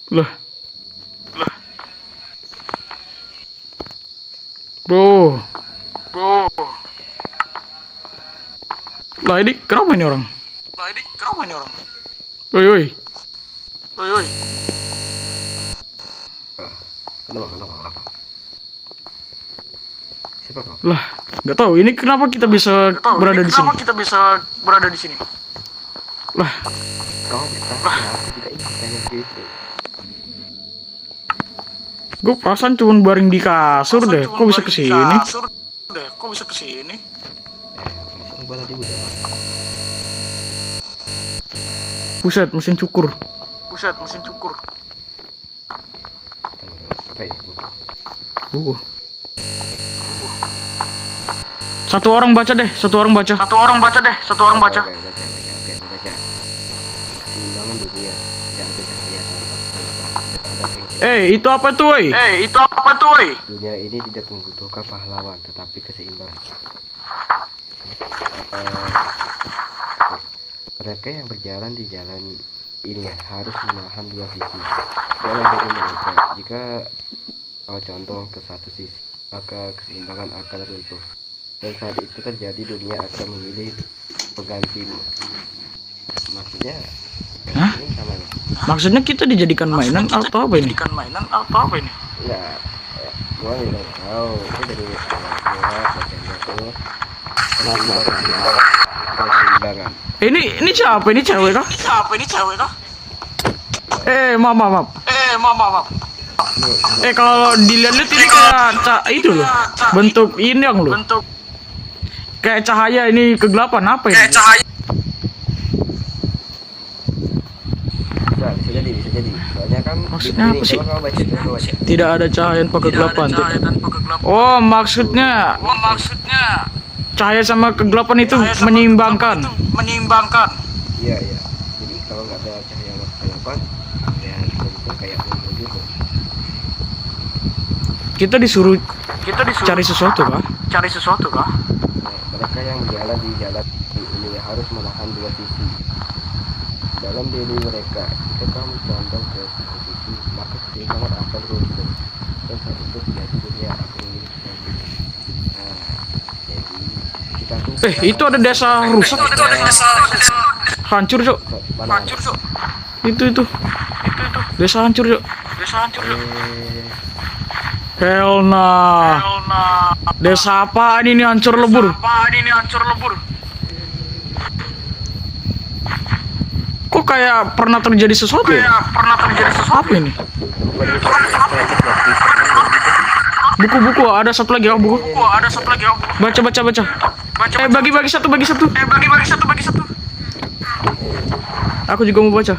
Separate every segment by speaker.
Speaker 1: Lah, bro. Lah ini kenapa ini orang? Woi, woi.
Speaker 2: Kenapa? Siapa kau?
Speaker 1: Lah, nggak tahu. Ini kenapa kita bisa berada di sini? Lah,
Speaker 2: Kau bertanya, aku tidak ingin tanya gitu.
Speaker 1: gue perasaan cuma baring di kasur deh. Kok bisa kesini?
Speaker 2: Masih gua tadi udah.
Speaker 1: Buset, mesin cukur.
Speaker 2: Apa ya?
Speaker 1: Satu orang baca deh.
Speaker 2: Oke, baca. Keseimbangan dunia. Tidak ada cahaya tanpa.
Speaker 1: Itu apa tuh, woi?
Speaker 2: Dunia ini tidak membutuhkan pahlawan, tetapi keseimbangan. Mereka yang berjalan di jalan ini harus menahan dua sisi. Jalan dari mereka. Jika kau condong ke satu sisi, maka keseimbangan akan runtuh. Dan saat itu terjadi, dunia akan memilih penggantimu. Maksudnya,
Speaker 1: Hah?
Speaker 2: ini sama nih.
Speaker 1: Maksudnya kita dijadikan mainan atau apa ini?
Speaker 2: Ya, gua nggak tahu. Itu dari awal gua bacanya tuh keseimbangan.
Speaker 1: Ini siapa? Ini cewek kah? Maaf. Kalau dilihat-lihat ini kayak itu loh. Bentuk ini yang loh. Kayak cahaya ini kegelapan apa ini?
Speaker 2: Bisa jadi. Soalnya kan
Speaker 1: Maksudnya
Speaker 2: di
Speaker 1: apa
Speaker 2: sini,
Speaker 1: sih?
Speaker 2: coba kau baca.
Speaker 1: Tidak ada cahaya tanpa kegelapan tuh. Oh, maksudnya cahaya sama kegelapan itu menyeimbangkan.
Speaker 2: Iya. Jadi kalau nggak ada cahaya kegelapan, ya itu kayak buntu gitu.
Speaker 1: Kita disuruh cari sesuatu kah?
Speaker 2: Nah, mereka yang berjalan di jalan ini harus menahan dua sisi. Dalam diri mereka, jika kamu condong ke satu sisi, maka keseimbangan akan runtuh. Dan saat itu terjadi, dunia akan memilih pengganti. Nah, jadi kita tuh
Speaker 1: Itu ada desa rusak. Hancur, Cok.
Speaker 2: mana?
Speaker 1: Itu. Desa hancur, Cok. Hell nah. Desa apaan ini hancur lebur? Kok kayak pernah terjadi sesuatu ya? Apa ini? Buku, ada satu lagi buku. Baca. Bagi satu. Aku juga mau baca.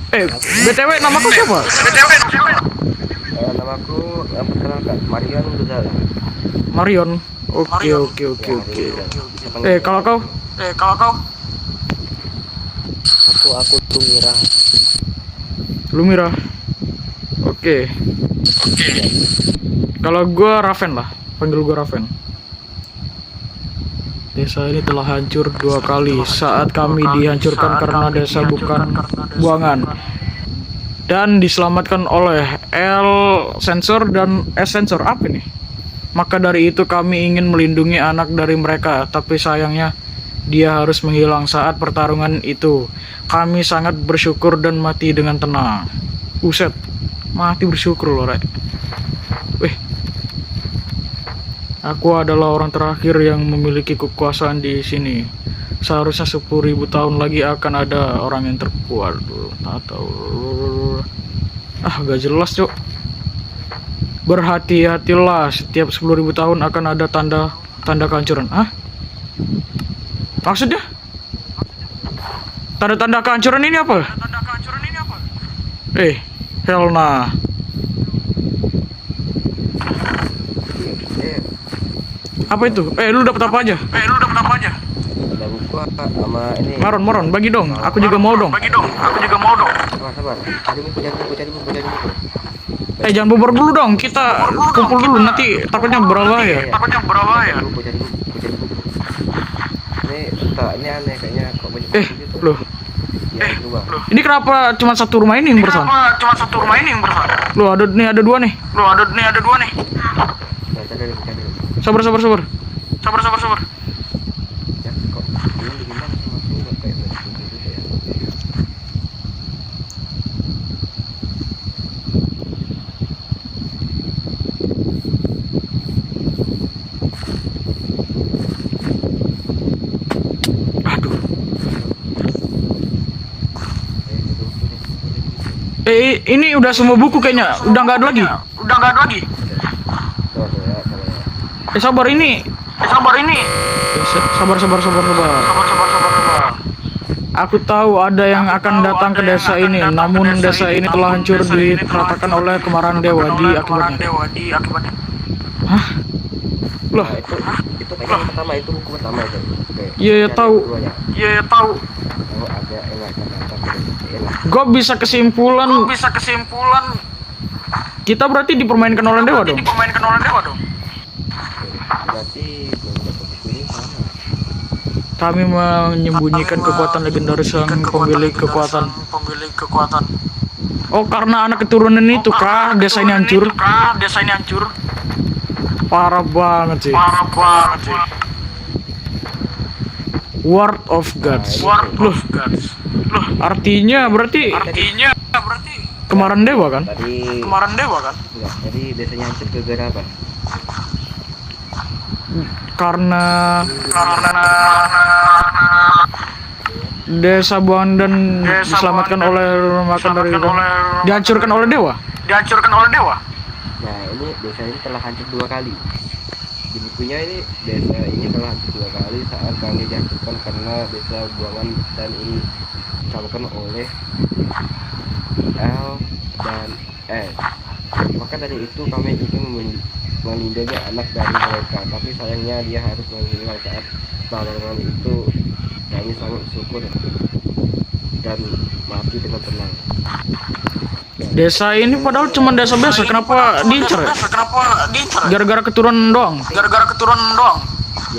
Speaker 1: BTW nama kau siapa?
Speaker 2: Namaku yang perkenalkan Marian Gozala.
Speaker 1: Marion. Oke. Kalau kau?
Speaker 2: Aku
Speaker 1: Lumira. Oke. Kalau gua Raven lah, panggil gua Raven. Desa ini telah hancur 2 kali saat kami dihancurkan karena desa bukan buangan dan diselamatkan oleh L sensor dan S sensor. Apa ini? Maka dari itu kami ingin melindungi anak dari mereka, tapi sayangnya dia harus menghilang saat pertarungan itu. Kami sangat bersyukur dan mati dengan tenang. Uset, mati bersyukur loh, Rek. Aku adalah orang terakhir yang memiliki kekuasaan di sini. Seharusnya 10.000 tahun lagi akan ada orang yang terkuat. Gak jelas, Cok. Berhati-hatilah, setiap 10.000 tahun akan ada tanda kehancuran. Maksudnya? Tanda-tanda kehancuran ini apa? Hell nah. Apa itu? Lu dapat apa aja?
Speaker 2: ada buku sama ini.
Speaker 1: Maron, bagi dong. Aku juga mau dong.
Speaker 2: Sabar. Cari buku.
Speaker 1: Jangan bubar dulu dong. Kita kumpul dulu, nanti takutnya berbahaya.
Speaker 2: Cari buku. Ini Tak, ini aneh kayaknya kok banyak gitu.
Speaker 1: Loh,
Speaker 2: Ya, berubah.
Speaker 1: ini kenapa cuma satu rumah ini yang bertahan? Loh, ada dua nih.
Speaker 2: Nah, cari dulu, cari dulu.
Speaker 1: Sabar.
Speaker 2: Ya, kok ini gimana sih masuk nggak kayak begitu gitu ya?
Speaker 1: Aduh. Ini udah semua buku kayaknya. Udah nggak ada lagi.
Speaker 2: Tuh, ya, sama ya.
Speaker 1: Sabar ini. Sabar. Aku tahu ada yang akan datang ke desa ini, namun desa ini telah hancur diratakan oleh kemarahan dewa di akibatnya. Hah? Loh,
Speaker 2: Nah, itu kayaknya yang pertama, itu buku pertama itu. Oke.
Speaker 1: Iya,
Speaker 2: Cari
Speaker 1: tahu.
Speaker 2: keduanya. Kalau ada yang akan datang ke desa ini.
Speaker 1: gue bisa kesimpulan kita berarti dipermainkan oleh dewa dong.
Speaker 2: Berarti beberapa buku ini sama.
Speaker 1: Kami menyembunyikan kekuatan legendaris sang pemilik kekuatan. Oh, karena anak keturunan itu kah desa ini hancur? Parah banget sih. Word of Gods. Loh, artinya berarti kemarahan dewa kan?
Speaker 2: Tadi enggak, tadi desanya hancur gara-gara apa?
Speaker 1: Karena desa Buangan dan diselamatkan oleh makan dari dihancurkan oleh dewa.
Speaker 2: Nah, ini desa ini telah hancur 2 kali. Di bukunya ini desa ini telah hancur 2 kali saat kami dihancurkan karena desa Buangan dan ini diselamatkan oleh L dan S. Maka dari itu kami ingin melindungi anak dari mereka, tapi sayangnya dia harus menghilang saat pertarungan itu. Kami sangat bersyukur dan mati dengan tenang.
Speaker 1: Desa ini padahal cuma desa biasa, kenapa diincar ya? Gara-gara keturunan doang.
Speaker 2: Iya,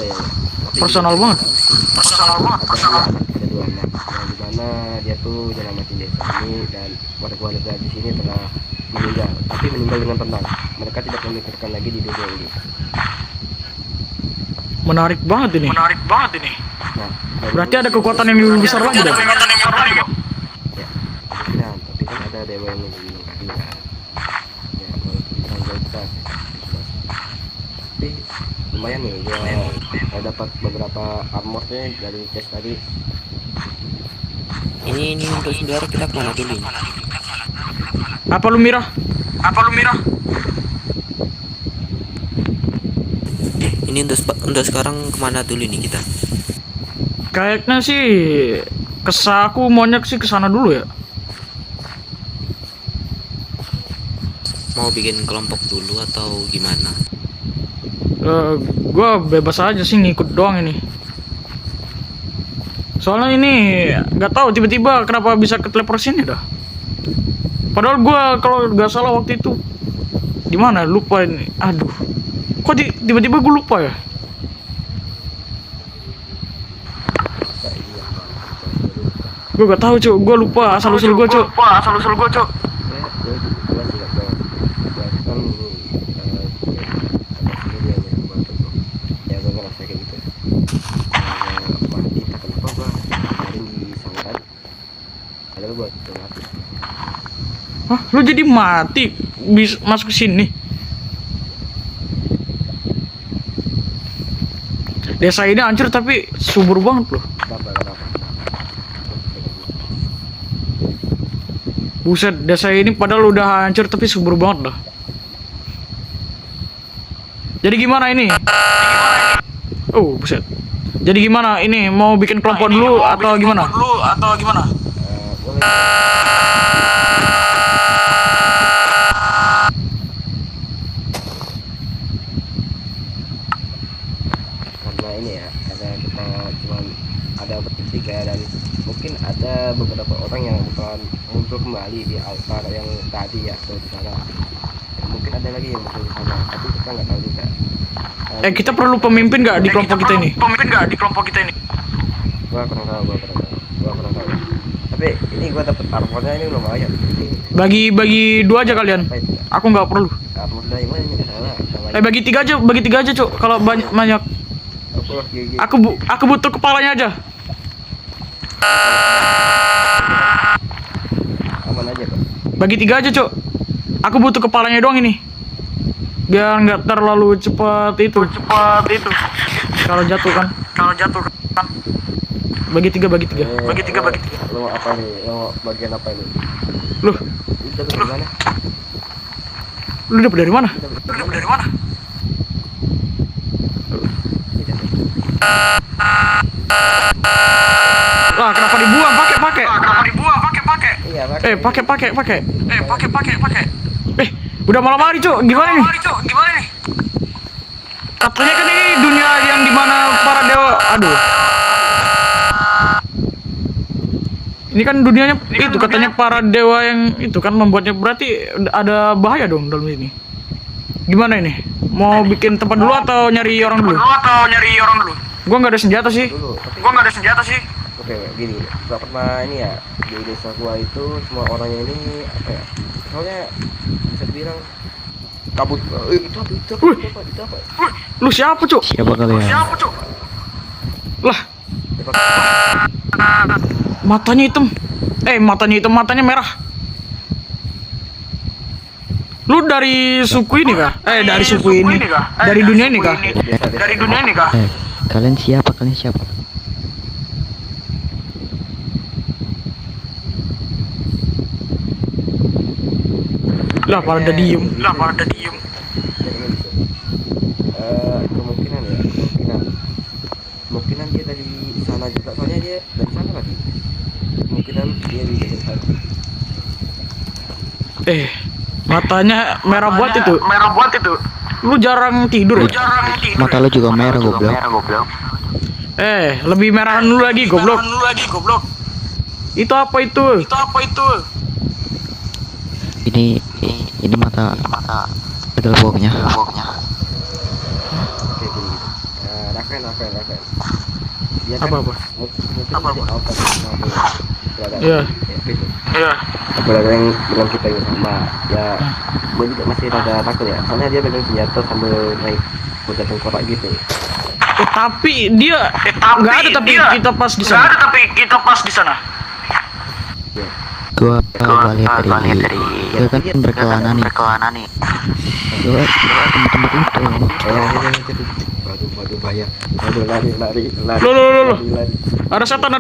Speaker 2: iya. Tapi
Speaker 1: Personal banget.
Speaker 2: ada dua anak yang dimana dia tuh nyelamatin desa ini, dan warga-warga di sini telah meninggal, tapi meninggal dengan tenang. Mereka tidak memikirkan lagi di dunia ini.
Speaker 1: Menarik banget ini.
Speaker 2: Nah,
Speaker 1: Berarti ada kekuatan yang lebih besar lagi dong.
Speaker 2: ya, nah, tapi kan ada dewa yang lebih melengkapi kan. Ya, walaupun terlalu besar. Tapi lumayan nih, gua dapat beberapa armornya dari chest tadi.
Speaker 3: Ini untuk saudara kita kemana dulu ini?
Speaker 1: Apa lu Mira?
Speaker 3: Ini untuk sekarang kemana dulu nih kita?
Speaker 1: Kayaknya sih aku maunya sih ke sana dulu ya.
Speaker 3: Mau bikin kelompok dulu atau gimana?
Speaker 1: Gua bebas aja sih ngikut doang ini. Soalnya ini nggak tahu tiba-tiba kenapa bisa keteleport sini dah. Padahal gua kalau nggak salah waktu itu di mana lupa ini. Aduh, kok tiba-tiba gue lupa ya. Gue gak tahu cuk, gue lupa asal usul gue cuk. Hah, lu jadi mati bisa masuk sini? Desa ini hancur tapi subur banget loh. Buset, desa ini padahal udah hancur tapi subur banget loh. Jadi gimana ini? Oh, buset. Jadi gimana ini? Mau bikin kelompok dulu atau gimana?
Speaker 2: Karena ini ya, karena kita cuma ada bertiga dan mungkin ada beberapa orang yang bukan muncul kembali di altar yang tadi ya, tuh di sana. Dan mungkin ada lagi yang muncul di sana, tapi kita nggak tahu juga.
Speaker 1: Kita perlu pemimpin nggak di kelompok kita ini?
Speaker 2: Gua kurang tahu. Tapi ini gua dapet armornya ini lumayan.
Speaker 1: Bagi dua aja kalian.
Speaker 2: Apa itu?
Speaker 1: Aku nggak perlu.
Speaker 2: Armor dari mana ini? Salah.
Speaker 1: Bagi tiga aja, Cuk. Kalau banyak.
Speaker 2: Gigi.
Speaker 1: Aku butuh kepalanya aja.
Speaker 2: Aman aja kok.
Speaker 1: Bagi tiga aja, Cuk. Aku butuh kepalanya doang ini. Biar nggak terlalu cepat itu. Kalau jatuh kan. Bagi tiga.
Speaker 2: Lo mau apa nih? Lo mau bagian apa ini?
Speaker 1: Loh,
Speaker 2: Ini dapet dari mana?
Speaker 1: lu dapet dari mana? Lah, kenapa dibuang? Pakai.
Speaker 2: Iya,
Speaker 1: Pakai. Udah malam hari, Cuk. Gimana nih? Katanya kan ini dunia yang dimana para dewa. Aduh. Ini kan dunianya itu katanya para dewa yang itu kan membuatnya, berarti ada bahaya dong dalam ini. Gimana ini? Mau bikin tempat dulu atau nyari orang dulu? Gua nggak ada senjata sih.
Speaker 2: Dulu. Tapi oke, gini. Gua pernah ini ya di desa gua itu semua orangnya ini apa ya? Soalnya bisa bilang kabut. Itu apa?
Speaker 1: Lu siapa, Cuk?
Speaker 3: Siapa kalian?
Speaker 1: Lah,
Speaker 2: Coba.
Speaker 1: matanya hitam. Matanya merah. Lu dari suku ini kah? Dari suku ini. Dari dunia ini kah?
Speaker 3: Kalian siapa?
Speaker 1: Lah, pada diem.
Speaker 2: Kemungkinan dia dari sana juga, soalnya dia dari sana lagi. Kemungkinan dia di sana.
Speaker 1: Matanya merah buat itu. Lu jarang tidur ya?
Speaker 3: Mata lo juga merah goblok.
Speaker 1: Lebih merahan lu lagi, goblok. Itu apa itu?
Speaker 3: Ini mata betul pokoknya.
Speaker 2: Oke, gini. Rafael. Dia kan
Speaker 1: Apa? Iya.
Speaker 2: Berada yang bilang kita ini sama. Ya, gue juga masih rada takut ya. Soalnya dia pegang senjata sambil naik kuda tengkorak gitu.
Speaker 1: Tapi dia nggak ada, tapi kita pas di sana.
Speaker 2: Ya.
Speaker 3: Gua lihat dari gua kan berkelana nih. Gua tempat itu.
Speaker 2: Waduh, bahaya. Waduh, lari.
Speaker 1: Loh. Ada setan.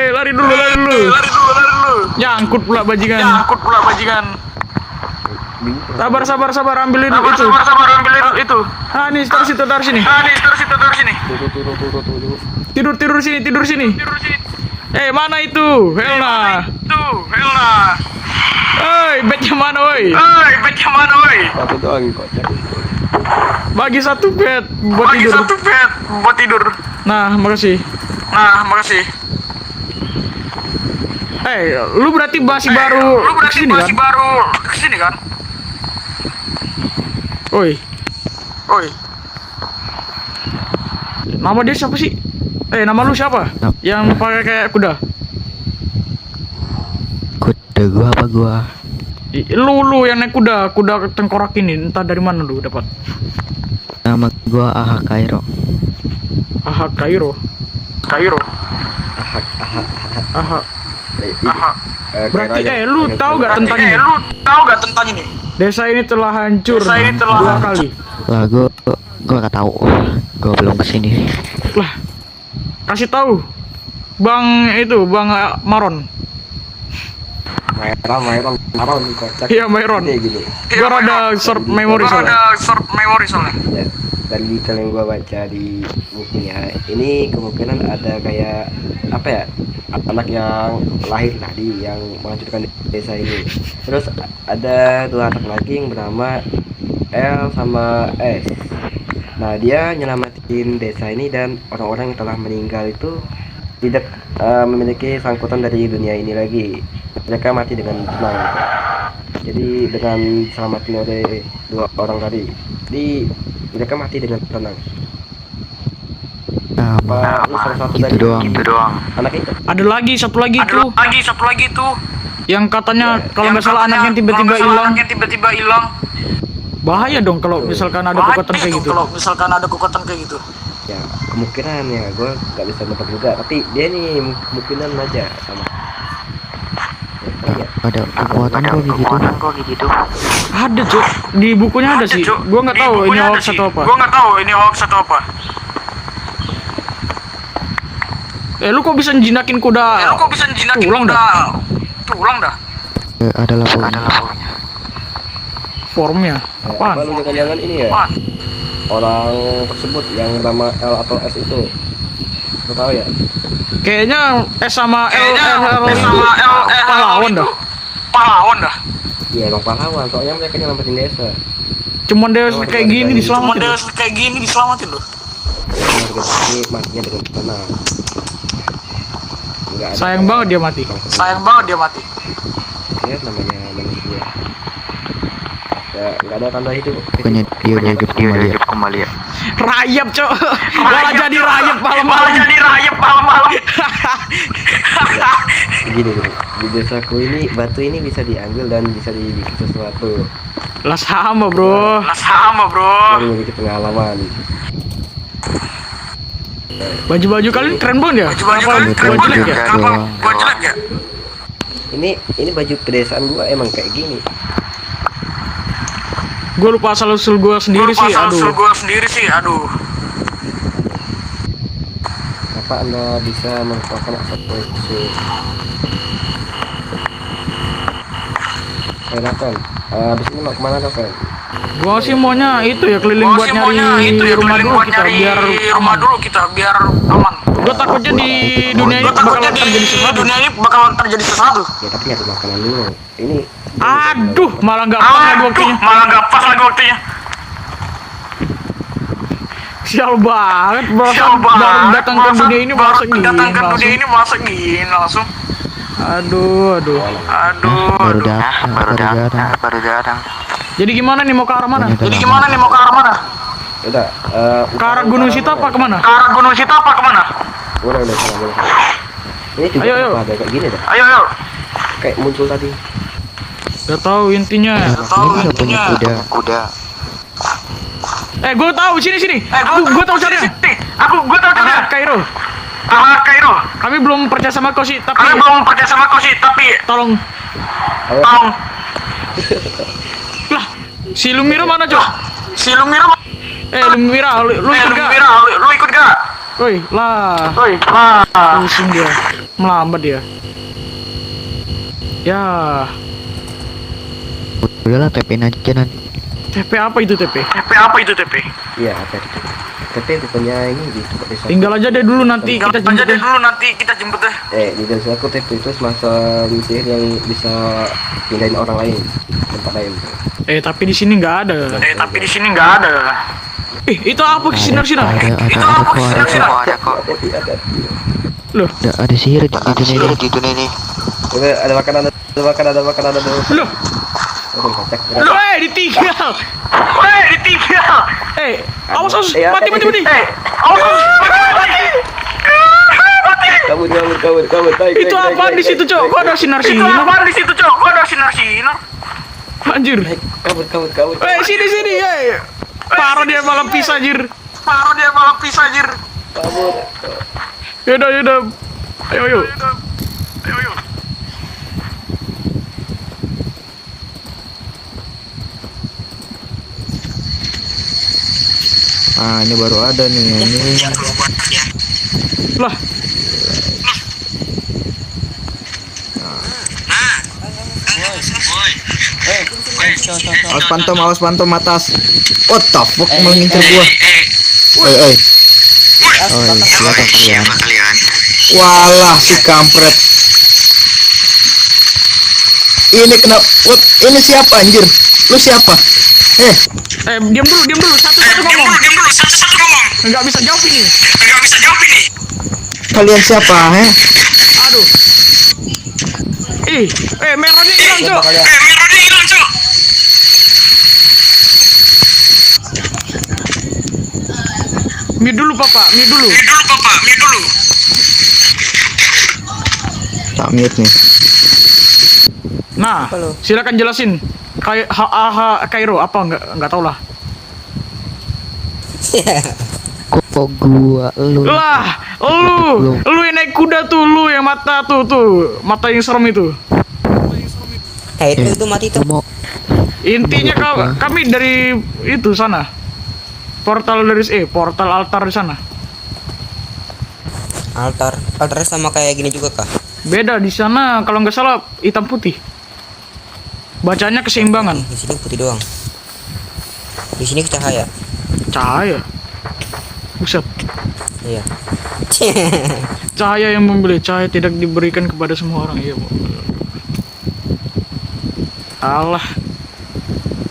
Speaker 1: Lari dulu. Nyangkut pula bajingan. Sabar, ambilin itu. Nih, taruh sini. Tidur sini. Mana itu? Helna. Bednya mana, woi?
Speaker 2: Satu doang kocak.
Speaker 1: Bagi satu bed buat tidur. Nah, makasih. Lu berarti masih baru kesini kan? Oi. Nama dia siapa sih? Nama lu siapa? Yang pakai kayak kuda?
Speaker 3: Kuda gua.
Speaker 1: Lu yang naik kuda tengkorak ini, entah dari mana lu dapat.
Speaker 3: Nama gua Aha Kairo.
Speaker 1: Berarti lu tahu gak tentang ini? Desa ini telah hancur 2 kali.
Speaker 3: Lah gua gak tahu. Gua belum kesini.
Speaker 1: Lah, kasih tahu. Bang Maron.
Speaker 2: Maron kocak.
Speaker 1: Iya, Maron.
Speaker 2: Gini.
Speaker 1: Gua rada short memory soalnya.
Speaker 2: Ya, dari detail yang gua baca di bukunya, ini kemungkinan ada kayak apa ya, anak yang lahir tadi yang menghancurkan desa ini. Terus ada 2 anak lagi yang bernama L sama S. Nah, dia nyelamatin desa ini dan orang-orang yang telah meninggal itu tidak memiliki sangkutan dari dunia ini lagi. Mereka mati dengan tenang. Jadi dengan selamatin oleh 2 orang tadi, mereka mati dengan tenang. Apa ini salah satu
Speaker 3: Gitu
Speaker 2: dari
Speaker 3: doang.
Speaker 2: anak itu?
Speaker 1: Ada lagi satu lagi tuh. Yang katanya kalau nggak salah anaknya tiba-tiba hilang. Bahaya dong kalau misalkan ada kekuatan kayak gitu.
Speaker 2: Ya kemungkinan ya gue nggak bisa nebak juga, tapi dia nih kemungkinan aja sama. Ya,
Speaker 3: Ada kekuatan kok gitu.
Speaker 1: Ada Cuk, di bukunya ada sih. Gua nggak tahu ini hoax atau apa. Lu kok bisa njinakin kuda? Tulang dah.
Speaker 3: Ada laporannya.
Speaker 1: Formnya
Speaker 2: apa
Speaker 1: apaan?
Speaker 2: lu jangan-jangan ini ya? Orang tersebut yang nama L atau S itu, lu tahu ya?
Speaker 1: Kayaknya S sama L pahlawan dah.
Speaker 2: Iya emang pahlawan, soalnya mereka nyelamatin desa.
Speaker 1: Cuman dia kayak gini diselamatin. Loh.
Speaker 2: Ini matinya dengan tenang. Nggak ada
Speaker 1: Sayang banget dia mati.
Speaker 2: Ya namanya manusia. Ya nggak ada tanda hidup.
Speaker 3: Pokoknya dia udah hidup kembali ya.
Speaker 1: Rayap, Cok. Malah jadi rayap malam-malam.
Speaker 2: Gini, di desaku ini batu ini bisa diambil dan bisa dibikin sesuatu.
Speaker 1: Lah sama, Bro.
Speaker 2: Dan memiliki pengalaman.
Speaker 1: Baju-baju kalian keren banget ya? Gua jelek ya?
Speaker 3: Doang.
Speaker 2: Ini baju pedesaan gua emang kayak gini.
Speaker 1: Gue lupa asal-usul gue sendiri sih, aduh.
Speaker 2: Kenapa Anda bisa merupakan asal usul? Nathan, abis ini mau kemana Nathan?
Speaker 1: Gua sih maunya itu ya keliling buat nyari rumah dulu kita biar aman. Gua takutnya di dunia ini bakalan terjadi sesuatu.
Speaker 2: Ya tapi nyari makanan dulu. Ini
Speaker 1: Aduh, malah nggak pas lagi waktunya. Sial banget, baru datang ke dunia ini masa gini langsung. Aduh.
Speaker 3: Baru datang.
Speaker 1: Jadi gimana nih mau ke arah mana?
Speaker 2: udah
Speaker 1: Ke arah Gunung Sita apa kemana?
Speaker 2: Boleh sana. Ini juga
Speaker 1: Ayo.
Speaker 2: ada kayak gini dah.
Speaker 1: Ayo.
Speaker 2: Kayak muncul tadi.
Speaker 1: Gak tahu intinya.
Speaker 3: Ini udah punya kuda.
Speaker 1: Gue tahu sini. Gue tahu caranya. Kairo. Kami belum percaya sama kau sih, tapi tolong.
Speaker 2: Ayo.
Speaker 1: Lah, si Lumira mana, Cok? Lumira, lu ikut gak? Woi, lah. Pusing dia. Melambat dia. Ya.
Speaker 3: Udahlah TP-in aja nanti.
Speaker 1: TP apa itu TP?
Speaker 2: Iya, ada di tapi rupanya ini di tempat desa.
Speaker 1: Tinggal aja deh dulu nanti kita jemput deh.
Speaker 2: Di desa aku TP itu semacam sihir yang bisa pindahin orang lain tempat lain.
Speaker 1: Tapi di sini nggak ada. Itu apa sinar-sinar?
Speaker 3: Ada kok.
Speaker 1: Loh,
Speaker 3: Ada sihir di dunia ini.
Speaker 2: Udah ada makanan dulu.
Speaker 1: loh,
Speaker 2: Cek.
Speaker 1: ditinggal. Awas,
Speaker 2: Iya.
Speaker 1: mati.
Speaker 2: Kabur.
Speaker 1: Itu apaan di situ, Cok? Kok ada sinar-sinar? Anjir.
Speaker 2: Kabur.
Speaker 1: Sini. Parah dia malah pisah, anjir.
Speaker 2: Kabur.
Speaker 1: Yaudah. Ayo.
Speaker 3: Ini baru ada nih. Ini
Speaker 1: Lah,
Speaker 3: awas pantom atas. What the fuck mengincar gua. Siapa kalian? Walah si kampret. Ini kenapa? Ini siapa anjir? Lu siapa?
Speaker 1: diam dulu. Satu-satu ngomong. Nggak bisa jawab ini.
Speaker 3: Kalian siapa?
Speaker 1: Aduh. Merahnya hilang, Cok. Mute dulu papa, mute dulu.
Speaker 3: Tak mute nih.
Speaker 1: Nah,
Speaker 2: Apa lo?
Speaker 1: silakan jelasin. Kayak Kairo apa nggak tahu lah.
Speaker 3: Kok gua lu?
Speaker 1: Lah, lu yang naik kuda tuh, lu yang mata tuh, mata yang serem itu.
Speaker 2: Itu mati tuh.
Speaker 3: Mau
Speaker 1: Intinya kami dari itu sana. Portal altar di sana.
Speaker 2: Altar sama kayak gini juga kah?
Speaker 1: Beda di sana kalau nggak salah hitam putih. Bacanya keseimbangan.
Speaker 2: Di sini putih doang. Di sini cahaya.
Speaker 1: Cahaya. Buset.
Speaker 2: Iya.
Speaker 1: Cahaya yang membeli, cahaya tidak diberikan kepada semua orang. Iya, Bu. Alah.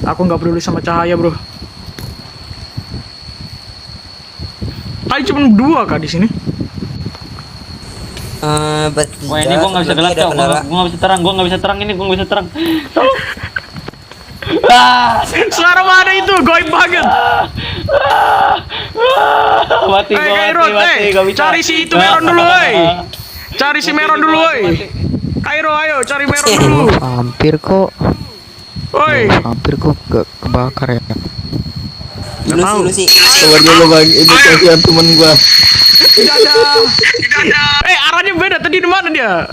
Speaker 1: Aku nggak peduli sama cahaya, bro. Tadi cuma 2 kah di sini?
Speaker 2: Bertiga.
Speaker 4: Wah ini gua nggak bisa gelap
Speaker 2: ada
Speaker 4: cok,
Speaker 2: kendala.
Speaker 4: gua nggak bisa terang, gua nggak bisa terang ini, gua nggak bisa terang.
Speaker 1: Suara mana itu? Goib banget.
Speaker 4: Mati gua,
Speaker 1: Kairo,
Speaker 4: mati, gak bisa.
Speaker 1: cari si itu Meron dulu, woi. Cari si Meron dulu, woi. Kairo, ayo cari Meron dulu.
Speaker 3: hampir kok.
Speaker 1: Woi.
Speaker 3: Hampir kok kebakar ya.
Speaker 2: Lu sih.
Speaker 3: Sabar dulu bang, ini kasihan temen gua.
Speaker 1: Arahnya beda tadi di mana dia?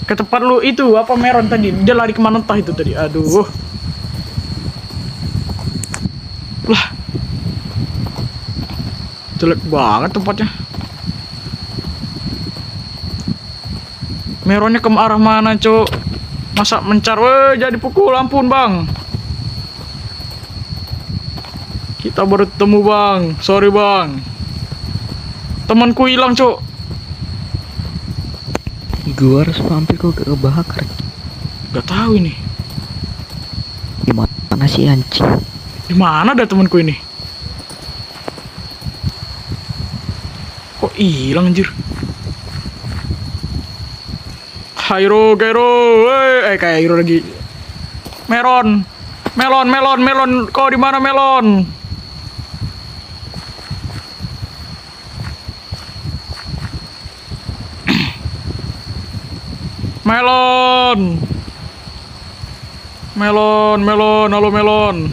Speaker 1: Ke tempat lu itu apa Meron tadi? Dia lari kemana entah itu tadi. Aduh. Lah. Jelek banget tempatnya. Meronnya ke arah mana, Cok? Masa mencar, weh, jadi pukul, ampun, Bang. Kita baru ketemu, Bang. Sorry, Bang. Temanku hilang, Cok.
Speaker 3: Gua harus mampir kok kebakar.
Speaker 1: Gak tahu ini.
Speaker 3: Gimana sih anjing?
Speaker 1: Di mana ada temanku ini? Kok hilang anjir? Kairo, Kairo lagi. Melon. Kau di mana Melon? Halo Melon.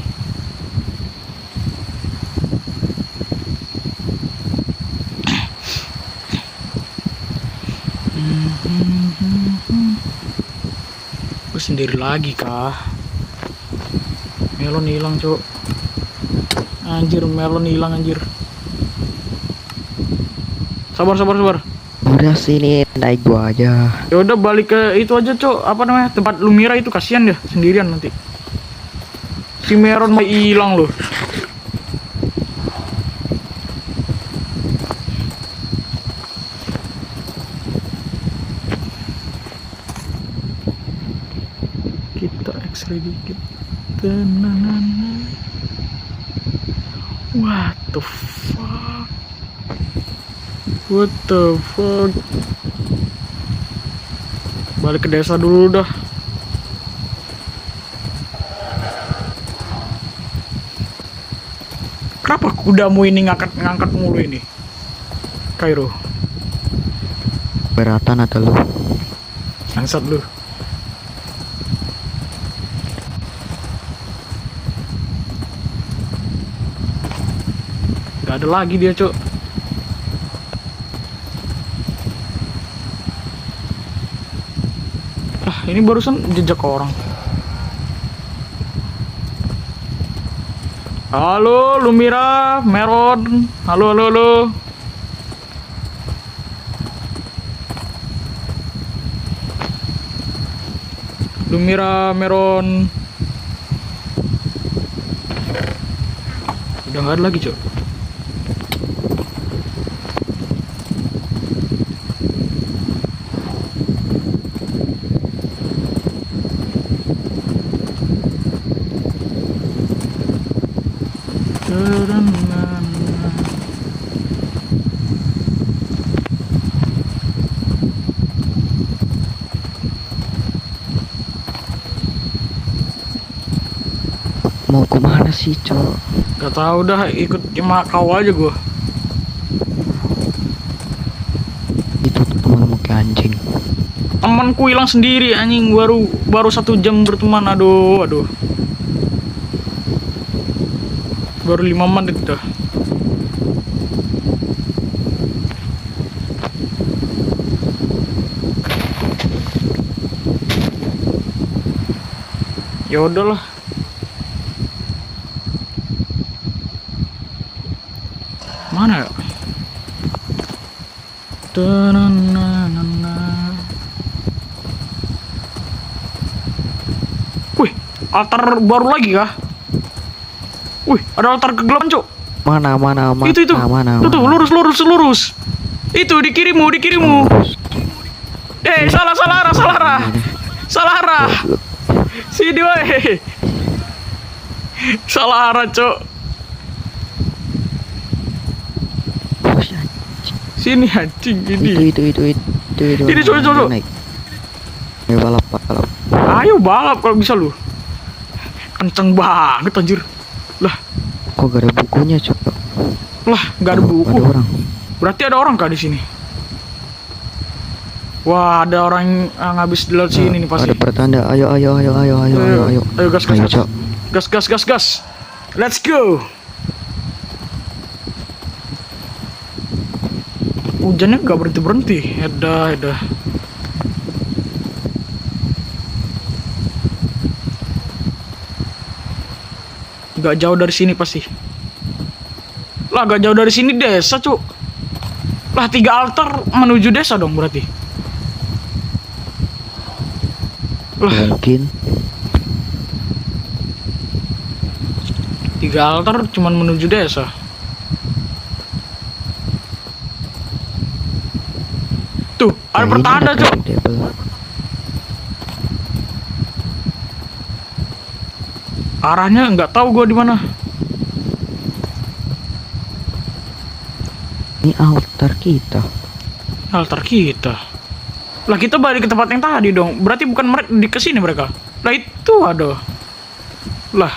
Speaker 1: Gue sendiri lagi kah? Melon hilang, Cok. Anjir, Melon hilang anjir. Sabar.
Speaker 3: Udah sini naik gua aja.
Speaker 1: Ya udah balik ke itu aja, Cok. Apa namanya? Tempat Lumira itu kasihan dia sendirian nanti. Si Meron mau hilang loh. Kita X-ray dikit. Tenanana. What the fuck? Balik ke desa dulu dah. Kenapa kudamu ini ngangkat mulu ini? Kairo,
Speaker 3: Beratan atau lu?
Speaker 1: bangsat lu. Gak ada lagi dia, Cok. Ini barusan jejak orang. Halo Lumira, Meron. Halo. Lumira, Meron. Udah nggak ada lagi, Cok.
Speaker 3: Mau kemana sih, Cok?
Speaker 1: Gak tahu dah, ikut Cuma kau aja gua.
Speaker 3: Itu temanmu kayak anjing.
Speaker 1: Temanku hilang sendiri anjing, baru 1 jam berteman. Aduh. Baru 5 menit dah. Ya udahlah. Mana ya? Wih, altar baru lagi kah? Wih, ada altar kegelapan, Cok.
Speaker 3: Mana?
Speaker 1: Itu.
Speaker 3: Mana?
Speaker 1: Tuh, lurus. Itu di kirimu. Salah arah. Sini weh. Salah arah, Cok. Sini anjing ini.
Speaker 3: Itu.
Speaker 1: Ini, coba.
Speaker 3: Naik. Ayo balap.
Speaker 1: Ayo balap kalau bisa lu. Kenceng banget anjir. Lah,
Speaker 3: Kok gak ada bukunya, Cok?
Speaker 1: nggak ada buku.
Speaker 3: Ada orang.
Speaker 1: Berarti ada orang kah di sini? Wah, ada orang yang habis di laut sini nih pasti.
Speaker 3: Ada pertanda. Ayo.
Speaker 1: Ayo, gas.
Speaker 3: Ayo, Cok.
Speaker 1: Gas. Let's go. Hujannya nggak berhenti. Edah. Gak jauh dari sini pasti. Lah, gak jauh dari sini desa, Cuk. Lah, 3 altar menuju desa dong berarti. Lah,
Speaker 3: Mungkin
Speaker 1: 3 altar cuman menuju desa. Tuh, ada pertanda, Cuk. Arahnya nggak tahu gua di mana.
Speaker 3: Ini altar kita.
Speaker 1: Altar kita. Lah, kita balik ke tempat yang tadi dong. Berarti bukan mereka di kesini mereka. Lah, itu ada. Lah.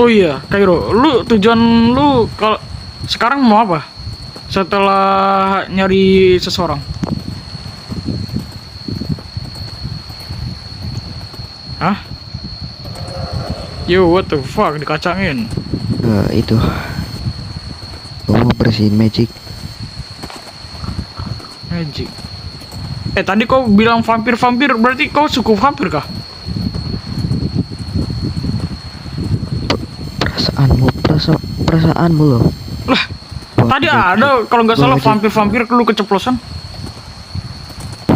Speaker 1: Oh iya, Kairo, tujuan lu kalau sekarang mau apa? Setelah nyari seseorang. Hah? Yo, what the fuck, dikacangin.
Speaker 3: Itu. Gua mau bersihin magic.
Speaker 1: Tadi kau bilang vampir, berarti kau suku vampir kah?
Speaker 3: Perasaanmu loh.
Speaker 1: Lah,
Speaker 3: Wah,
Speaker 1: tadi
Speaker 3: magic.
Speaker 1: ada kalau nggak salah
Speaker 3: Magic.
Speaker 1: vampir lu keceplosan.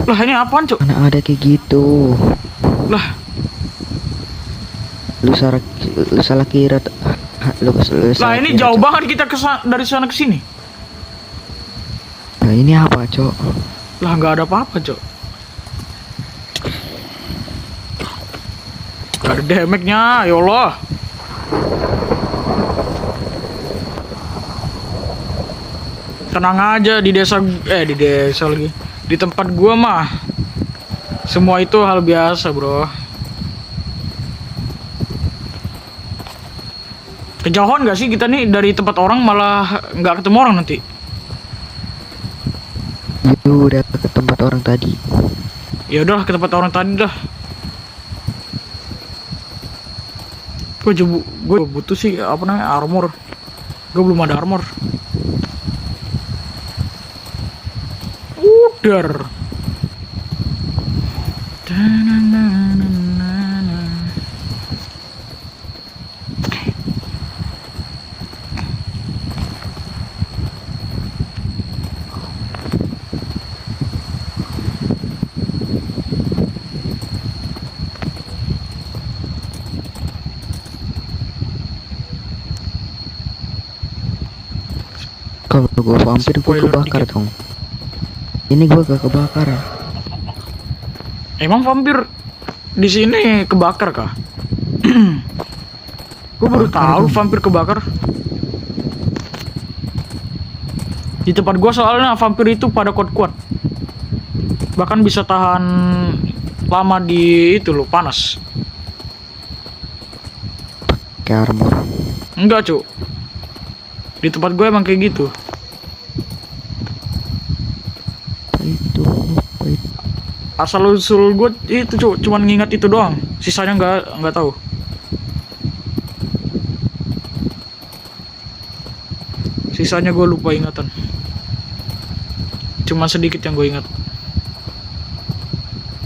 Speaker 1: Lah, ini apaan, Cuk?
Speaker 3: Mana ada kayak gitu.
Speaker 1: Lah,
Speaker 3: Lu salah kira. Lu
Speaker 1: lah
Speaker 3: salah
Speaker 1: ini
Speaker 3: kira,
Speaker 1: jauh
Speaker 3: Cok.
Speaker 1: banget kita dari sana ke sini.
Speaker 3: Nah, ini apa, Cok?
Speaker 1: Lah, nggak ada apa-apa, Cok. Gak ada damage-nya, ya Allah. Tenang aja di desa lagi. Di tempat gua mah semua itu hal biasa, bro. Kejauhan gak sih kita nih dari tempat orang, malah nggak ketemu orang nanti.
Speaker 3: Itu udah ke tempat orang tadi.
Speaker 1: Ya udah, ke tempat orang tadi dah. Gue butuh sih apa namanya, armor. Gue belum ada armor. Udar.
Speaker 3: Kalau gua vampir gua
Speaker 1: Spoiler
Speaker 3: kebakar
Speaker 1: dikit.
Speaker 3: dong. Ini gua gak kebakar.
Speaker 1: Emang vampir di sini kebakar kah? Gue baru
Speaker 3: Bakar
Speaker 1: tahu
Speaker 3: dong.
Speaker 1: vampir kebakar. Di tempat gua soalnya vampir itu pada kuat-kuat. Bahkan bisa tahan lama di itu loh, panas.
Speaker 3: Kayak armor.
Speaker 1: Enggak, Cuk. Di tempat gue emang kayak gitu.
Speaker 3: Apa itu?
Speaker 1: Asal usul gue itu, Cuk, cuman ngingat itu doang. Sisanya nggak tahu. Sisanya gue lupa ingatan. Cuman sedikit yang gue ingat.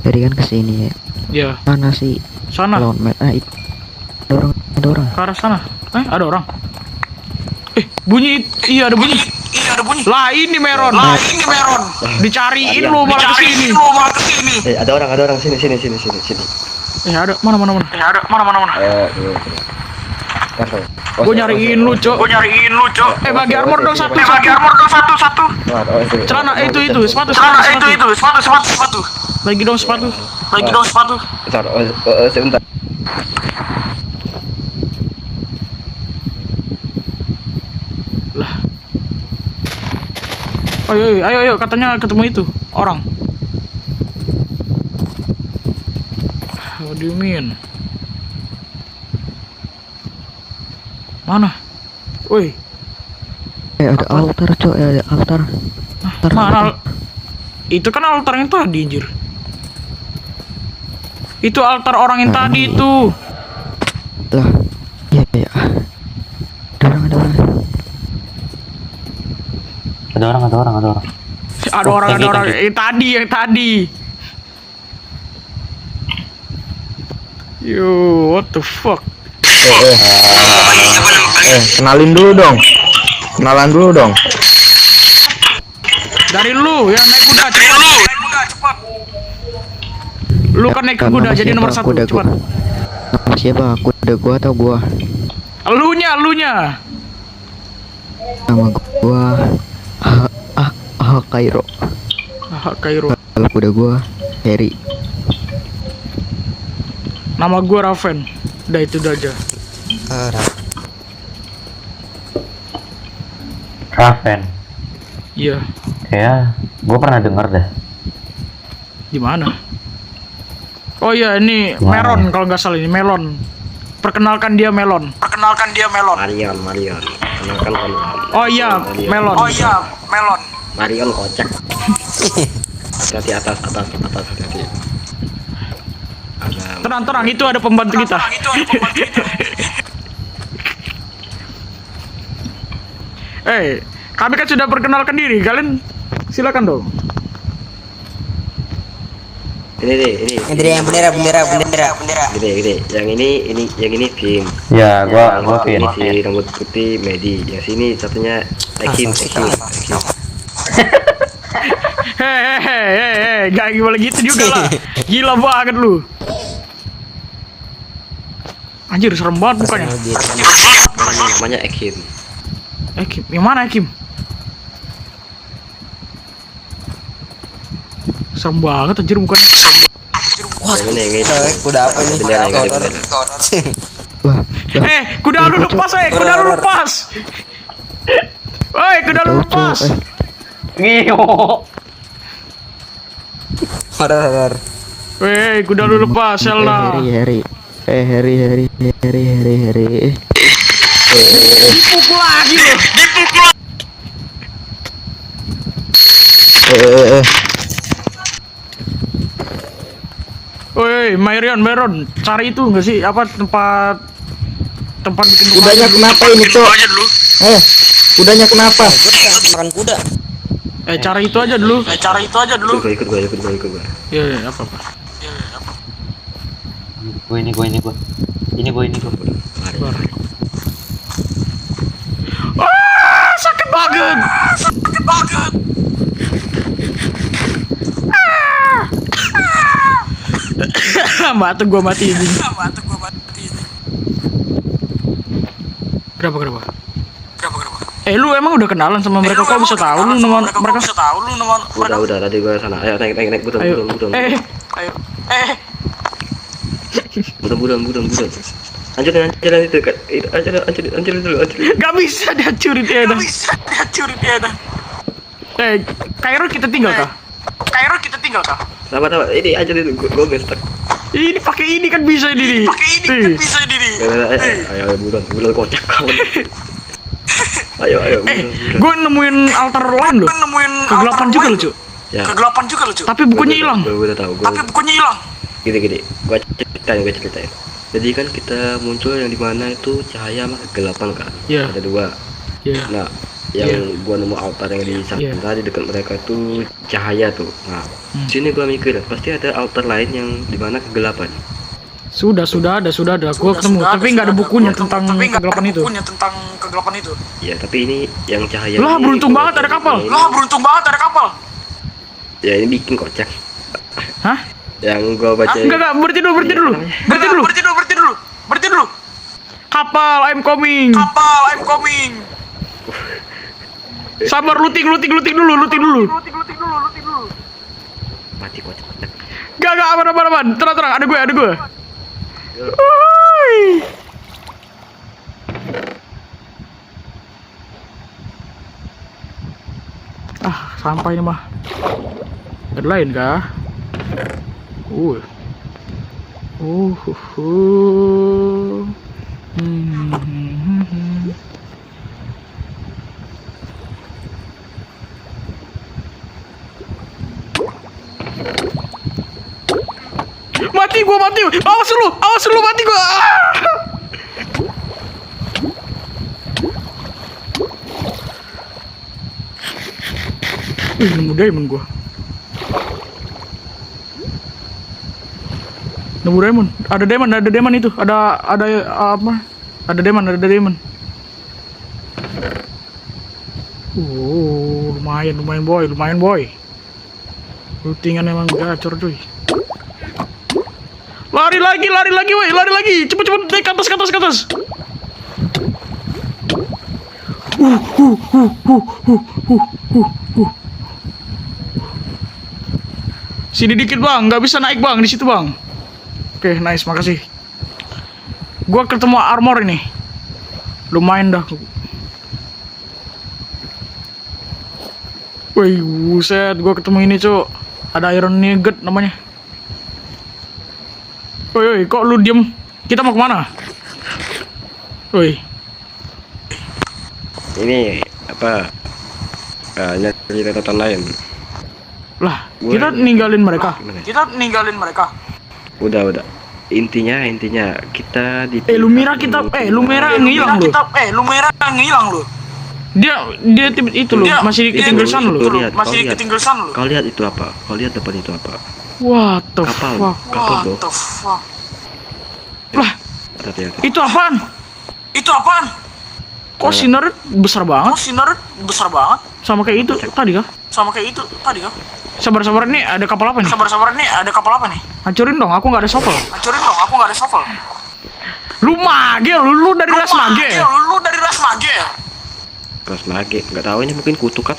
Speaker 3: Jadi kan kesini ya.
Speaker 1: Ya,
Speaker 3: Mana sih?
Speaker 1: sana.
Speaker 3: Lawan Met. Itu. Ada orang.
Speaker 1: Ke arah sana. Ada orang. Bunyi. Iya, ada bunyi. Lah ini Meron. Dicariin lu malah kesini.
Speaker 2: Ada orang sini.
Speaker 1: Ada mana.
Speaker 2: Iya. Ntar,
Speaker 1: Gue nyariin lu, Cok. Bagi armor dong satu. Celana itu, sepatu. Bagi dong sepatu.
Speaker 2: Bentar, sebentar.
Speaker 1: Lah. Ayo, katanya ketemu itu orang. What do you mean? Mana? Woi,
Speaker 3: Ada altar, Cok. Ada altar.
Speaker 1: mana? Itu kan altar yang tadi, anjir. Itu altar orang yang tadi itu.
Speaker 3: Lah. Iya. Ada orang.
Speaker 1: Ada orang. Yang tadi. Yo, what the fuck?
Speaker 2: Kenalan dulu dong.
Speaker 1: Dari lu yang naik kuda, cepat. Lu kan naik kuda,
Speaker 3: Nama
Speaker 1: jadi
Speaker 3: siapa?
Speaker 1: nomor 1,
Speaker 3: Kuda
Speaker 1: cepat.
Speaker 3: gua. Nama siapa? Kuda gua atau gua?
Speaker 1: Elunya.
Speaker 3: Nama gua Kairo.
Speaker 1: Kairo.
Speaker 3: Kalau kuda gua Harry.
Speaker 1: Nama gua Raven. Udah itu aja.
Speaker 4: Raven.
Speaker 1: Iya.
Speaker 4: Ya, gue pernah denger dah.
Speaker 1: Di mana? Oh iya, ini
Speaker 4: Gimana?
Speaker 1: Meron kalau nggak salah, ini Melon. Perkenalkan dia Melon.
Speaker 2: Marion. Kenalkan kan.
Speaker 1: Oh iya, Melon.
Speaker 2: Marion kocak. Hati-hati atas. Hati-hati.
Speaker 1: Tenang, itu ada pembantu kita. Kami kan sudah perkenalkan diri. Kalian silakan dong.
Speaker 2: Ini.
Speaker 5: Yang bendera.
Speaker 2: Gede. Yang ini Vin.
Speaker 4: Ya, gua
Speaker 2: Ini
Speaker 4: Vin.
Speaker 2: si rambut putih Medi. Yang sini satunya Ekim.
Speaker 1: Hehehe, gak boleh gitu juga lah. Gila banget lu. Anjir, serem banget mukanya.
Speaker 2: Namanya Ekim.
Speaker 1: Kim, yang mana Kim? Serem banget anjir mukanya.
Speaker 2: Yang ini.
Speaker 5: Kuda apa ini?
Speaker 2: Bendera.
Speaker 3: Wah.
Speaker 1: Kuda lu lepas, kuda lu lepas. Woi, kuda lu lepas.
Speaker 4: Ngiyo.
Speaker 5: Horor.
Speaker 1: Woi, kuda lu lepas, Selna.
Speaker 3: Harry. Harry.
Speaker 1: Dipukul lagi loh. Woi, Meron, cari itu nggak sih? Apa tempat bikin rumah?
Speaker 2: Kudanya kenapa ini, Cok? Kudanya kenapa?
Speaker 5: Makan kuda.
Speaker 1: Cari itu aja dulu.
Speaker 2: Ikut gua.
Speaker 1: Iya, apa.
Speaker 4: Ini gua.
Speaker 1: Sakit banget. Mata gua mati ini. Kenapa? Lu emang udah kenalan sama mereka? Kok bisa tahu lu nama mereka?
Speaker 2: Udah tadi gua sana. Ayo naik budang.
Speaker 1: Ayo.
Speaker 2: Budang. Anjurin itu kan. Anjurin dulu.
Speaker 1: Gak bisa dihancurin ya dah. Kairo kita tinggal kah? Kairo kita tinggal kah?
Speaker 2: Sabar, ini aja dulu, gue gestak.
Speaker 1: Ini pakai ini kan bisa ini. Pakai ini kan bisa ini.
Speaker 2: Ayo, bulan kocak kawan. Ayo,
Speaker 1: Gue nemuin altar lain loh. Kegelapan juga loh, Cuk.
Speaker 2: Ya.
Speaker 1: Kegelapan juga loh, Cuk. Tapi bukunya hilang.
Speaker 2: Gue udah tahu.
Speaker 1: Tapi bukunya hilang.
Speaker 2: Gini, gue ceritain. Jadi kan kita muncul yang dimana itu cahaya sama kegelapan kan.
Speaker 1: Iya.
Speaker 2: Ada dua.
Speaker 1: Iya.
Speaker 2: Nah, yang gua nemu altar yang di sana di dekat mereka itu cahaya tuh. Nah, sini gua mikir pasti ada altar lain yang dimana kegelapan.
Speaker 1: Sudah ada. Gua ketemu, tapi nggak ada bukunya tentang kegelapan itu.
Speaker 2: Ya, tapi ini yang cahaya.
Speaker 1: Lah,
Speaker 2: ini,
Speaker 1: beruntung banget ada kapal.
Speaker 2: Ya, ini bikin kocak.
Speaker 1: Hah?
Speaker 2: Yang gua baca.
Speaker 1: Enggak, berhenti dulu. Kapal, I'm coming. Sabar, looting dulu.
Speaker 2: Mati kocak.
Speaker 1: Gak, aman. Tenang, ada gue. Uhuy. Sampai ini mah. Ada lain kah? Mati gua. Awas lu mati gua. Nemu diamond gua. Nemu diamond. Ada diamond itu. Ada apa? Ada diamond. Lumayan boy. Lootingan emang gacor cuy. Lari lagi, woi. Cepet naik ke atas. Sini dikit bang, nggak bisa naik bang di situ bang. Oke, nice, makasih. Gua ketemu armor ini, lumayan dah. Wih, buset, gua ketemu ini cuk. Ada iron nugget namanya. Woi, kok lu diem? Kita mau kemana? Woi.
Speaker 2: Ini apa? Nyari catatan lain.
Speaker 1: Lah, kita ninggalin mereka.
Speaker 2: Udah. Intinya kita di.
Speaker 1: Lumira ngilang lu. Dia itu loh, masih ketinggalan sana loh.
Speaker 2: Kau lihat itu apa? Kau lihat depan itu apa?
Speaker 1: What the
Speaker 2: Kapal
Speaker 1: fuck?
Speaker 2: bro.
Speaker 1: Lah,
Speaker 2: Hati-hati.
Speaker 1: itu apaan? Kok sinar besar banget? Sama kayak itu tadi kah? Sabar, ini ada kapal apa nih? Hancurin dong, aku nggak ada shovel. Lu mage, lu dari ras mage.
Speaker 2: Ras mage, nggak tahu ini mungkin kutu kan?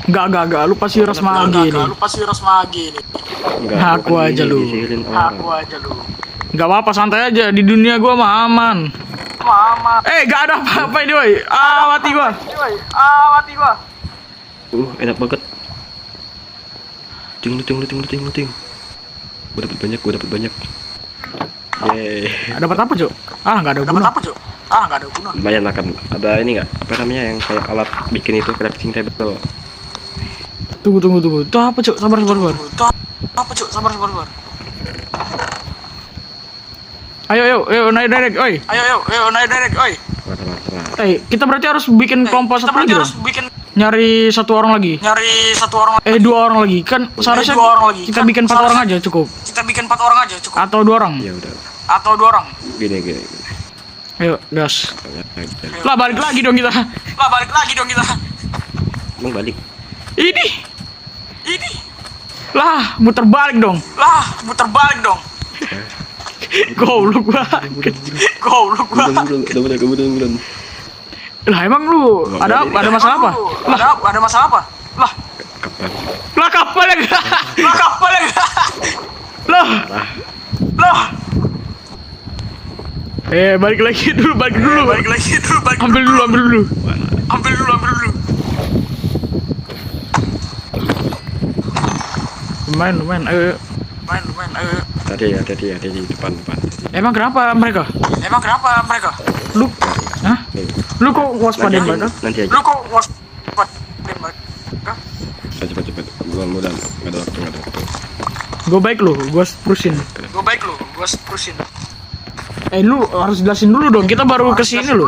Speaker 1: Enggak, lu pasti ras mage nih.
Speaker 2: Enggak,
Speaker 1: Aku aja lu.
Speaker 2: Disihirin orang.
Speaker 1: Enggak apa-apa, santai aja. Di dunia gua mah aman. Gak ada apa-apa ini, woi. Mati gua.
Speaker 2: Enak banget. Ting. Gua dapat banyak. Yeay.
Speaker 1: Dapat apa, Cuk? Enggak ada guna.
Speaker 2: Lumayan makan. Ada ini nggak? Apa namanya yang kayak alat bikin itu crafting table?
Speaker 1: Tunggu. Itu apa, Cuk? Sabar. Ayo, naik direct, oi. Kita berarti harus bikin kelompok satu lagi dong. Nyari satu orang lagi. 2 orang lagi. Kan seharusnya kita bikin 4 orang aja cukup. Atau 2 orang.
Speaker 2: Ya udah. Gini.
Speaker 1: Ayo, gas. Lah balik lagi dong kita.
Speaker 2: Emang balik.
Speaker 1: Ini. Lah, muter balik dong. Goblok banget.
Speaker 2: Belum.
Speaker 1: Lah emang lu ada masalah apa? Lah kapal ya. Lah. Balik dulu. Ambil dulu. lumayan. Ayo.
Speaker 2: Tadi di depan.
Speaker 1: Emang kenapa mereka? Lu, hah? Lu kok waspadain mereka?
Speaker 2: Nanti aja.
Speaker 1: mereka?
Speaker 2: Cepet. Gua mudah. Nggak ada waktu.
Speaker 1: Gue baik lu, gue sprusin. Lu harus jelasin dulu dong, kita baru kesini loh.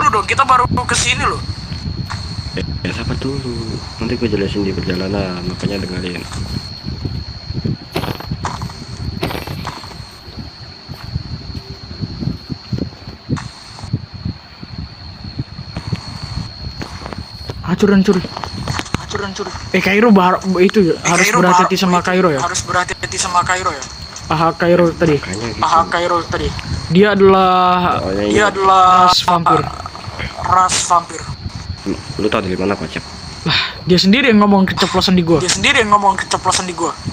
Speaker 2: Ya sabar dulu. Nanti gua jelasin di perjalanan, makanya dengerin.
Speaker 1: Hancur. Kairo itu harus berhati-hati sama Kairo ya. Kairo tadi.
Speaker 2: Makanya gitu.
Speaker 1: Dia adalah
Speaker 2: Pokoknya ini-
Speaker 1: ras vampir.
Speaker 2: Lu tau dari mana kocak?
Speaker 1: Lah, dia sendiri yang ngomong keceplosan di gua.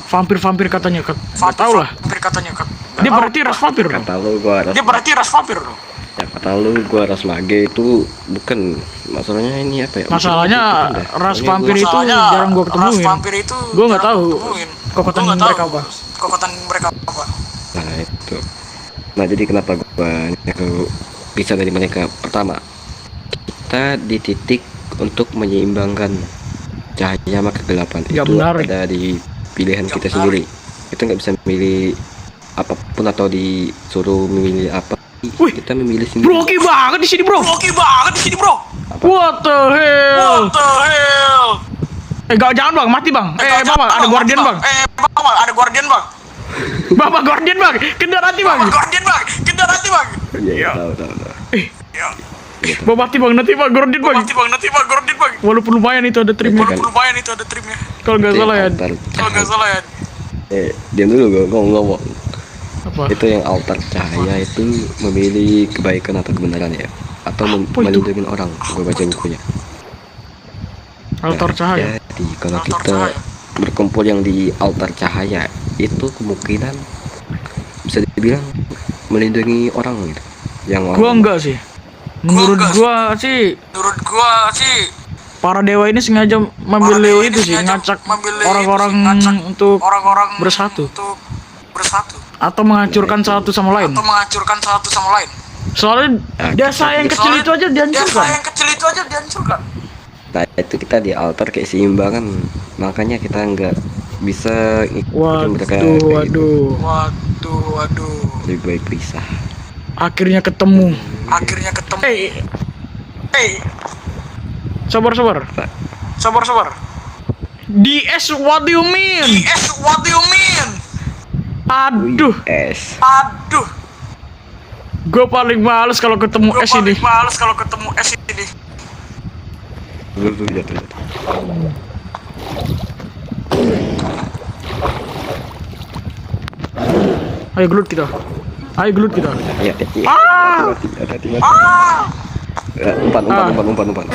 Speaker 1: Vampir katanya, Kak. Nggak tahu lah. Dia berarti ras vampir dong.
Speaker 2: Kata lu gua ras. Ya kata lu gua ras mage itu bukan masalahnya ini apa ya?
Speaker 1: Masalahnya
Speaker 2: Bukan dah.
Speaker 1: ras
Speaker 2: Pokoknya
Speaker 1: vampir
Speaker 2: gua-
Speaker 1: itu jarang gua ketemuin. Gua nggak tahu kekuatan mereka apa.
Speaker 2: Nah itu. Nah jadi kenapa gua bisa dari mereka? Pertama, kita di titik untuk menyeimbangkan cahaya sama kegelapan.
Speaker 1: Ya,
Speaker 2: Itu
Speaker 1: menarik.
Speaker 2: ada di pilihan kita sendiri. Kita nggak bisa memilih apapun atau disuruh memilih apa.
Speaker 1: Wih,
Speaker 2: kita memilih sendiri.
Speaker 1: Broki banget di sini, bro. What the hell? Jangan bang, mati bang. Bang, ada guardian bang. Bapak guardian bang, kendaraan bang.
Speaker 2: Iya, tahu.
Speaker 1: Bapak mati bang, nanti bang guardian bang. Walaupun lumayan itu ada trimnya. Kalau nggak salah ya.
Speaker 2: Diam dulu gua ngomong.
Speaker 1: Apa?
Speaker 2: Itu yang altar cahaya itu memilih kebaikan atau kebenaran ya, atau
Speaker 1: Apa itu?
Speaker 2: melindungi orang. Gue baca bukunya.
Speaker 1: Altar cahaya.
Speaker 2: Jadi kalau kita berkumpul yang di altar cahaya itu kemungkinan bisa dibilang melindungi orang gitu. Yang
Speaker 1: Gua enggak sih. Menurut gua sih para dewa ini sengaja memilih itu sih, ngacak orang-orang untuk bersatu atau menghancurkan satu sama lain. Soalnya desa yang kecil itu aja dihancurkan.
Speaker 2: Nah itu kita di altar kayak seimbangan, makanya kita nggak bisa ngikutin mereka kayak gitu.
Speaker 1: Waduh.
Speaker 2: Lebih baik pisah.
Speaker 1: Akhirnya ketemu. Sabar. DS, what do you mean? Aduh,
Speaker 2: Es.
Speaker 1: gue paling males kalau ketemu es ini.
Speaker 2: Dulu jatuh.
Speaker 1: Ayo gelut kita.
Speaker 2: Iya. Hati-hati. Umpan.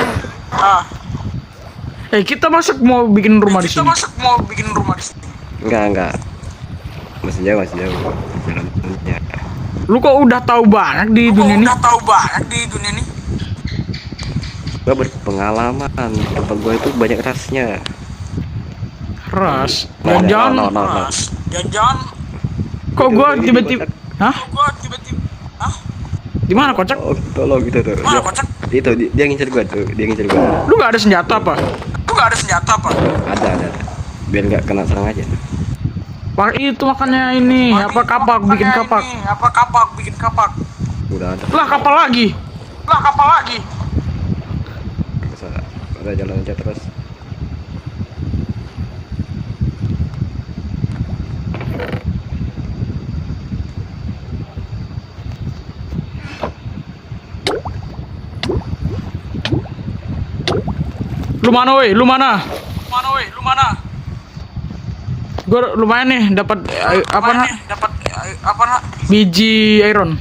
Speaker 1: Kita masuk mau bikin rumah di sini.
Speaker 2: Enggak. Masih jauh. Jalannya.
Speaker 1: Lu kok udah tahu banget di dunia ini?
Speaker 2: Gua berpengalaman. Tempat gua itu banyak rasnya.
Speaker 1: Ras.
Speaker 2: Nah,
Speaker 1: Jangan.
Speaker 2: no.
Speaker 1: Kok gua tiba-tiba? Hah? Di mana kocak?
Speaker 2: Oh, tolong gitu tuh. Itu dia ngincer gua tuh.
Speaker 1: Lu nggak ada senjata apa?
Speaker 2: Ada. Biar nggak kena serang aja.
Speaker 1: Pak itu makanya ini kapak bikin kapak.
Speaker 2: Udah ada.
Speaker 1: Lah kapal lagi.
Speaker 2: Bisa. Udah jalan aja terus.
Speaker 1: Lu mana? Gue lumayan nih dapat biji iron.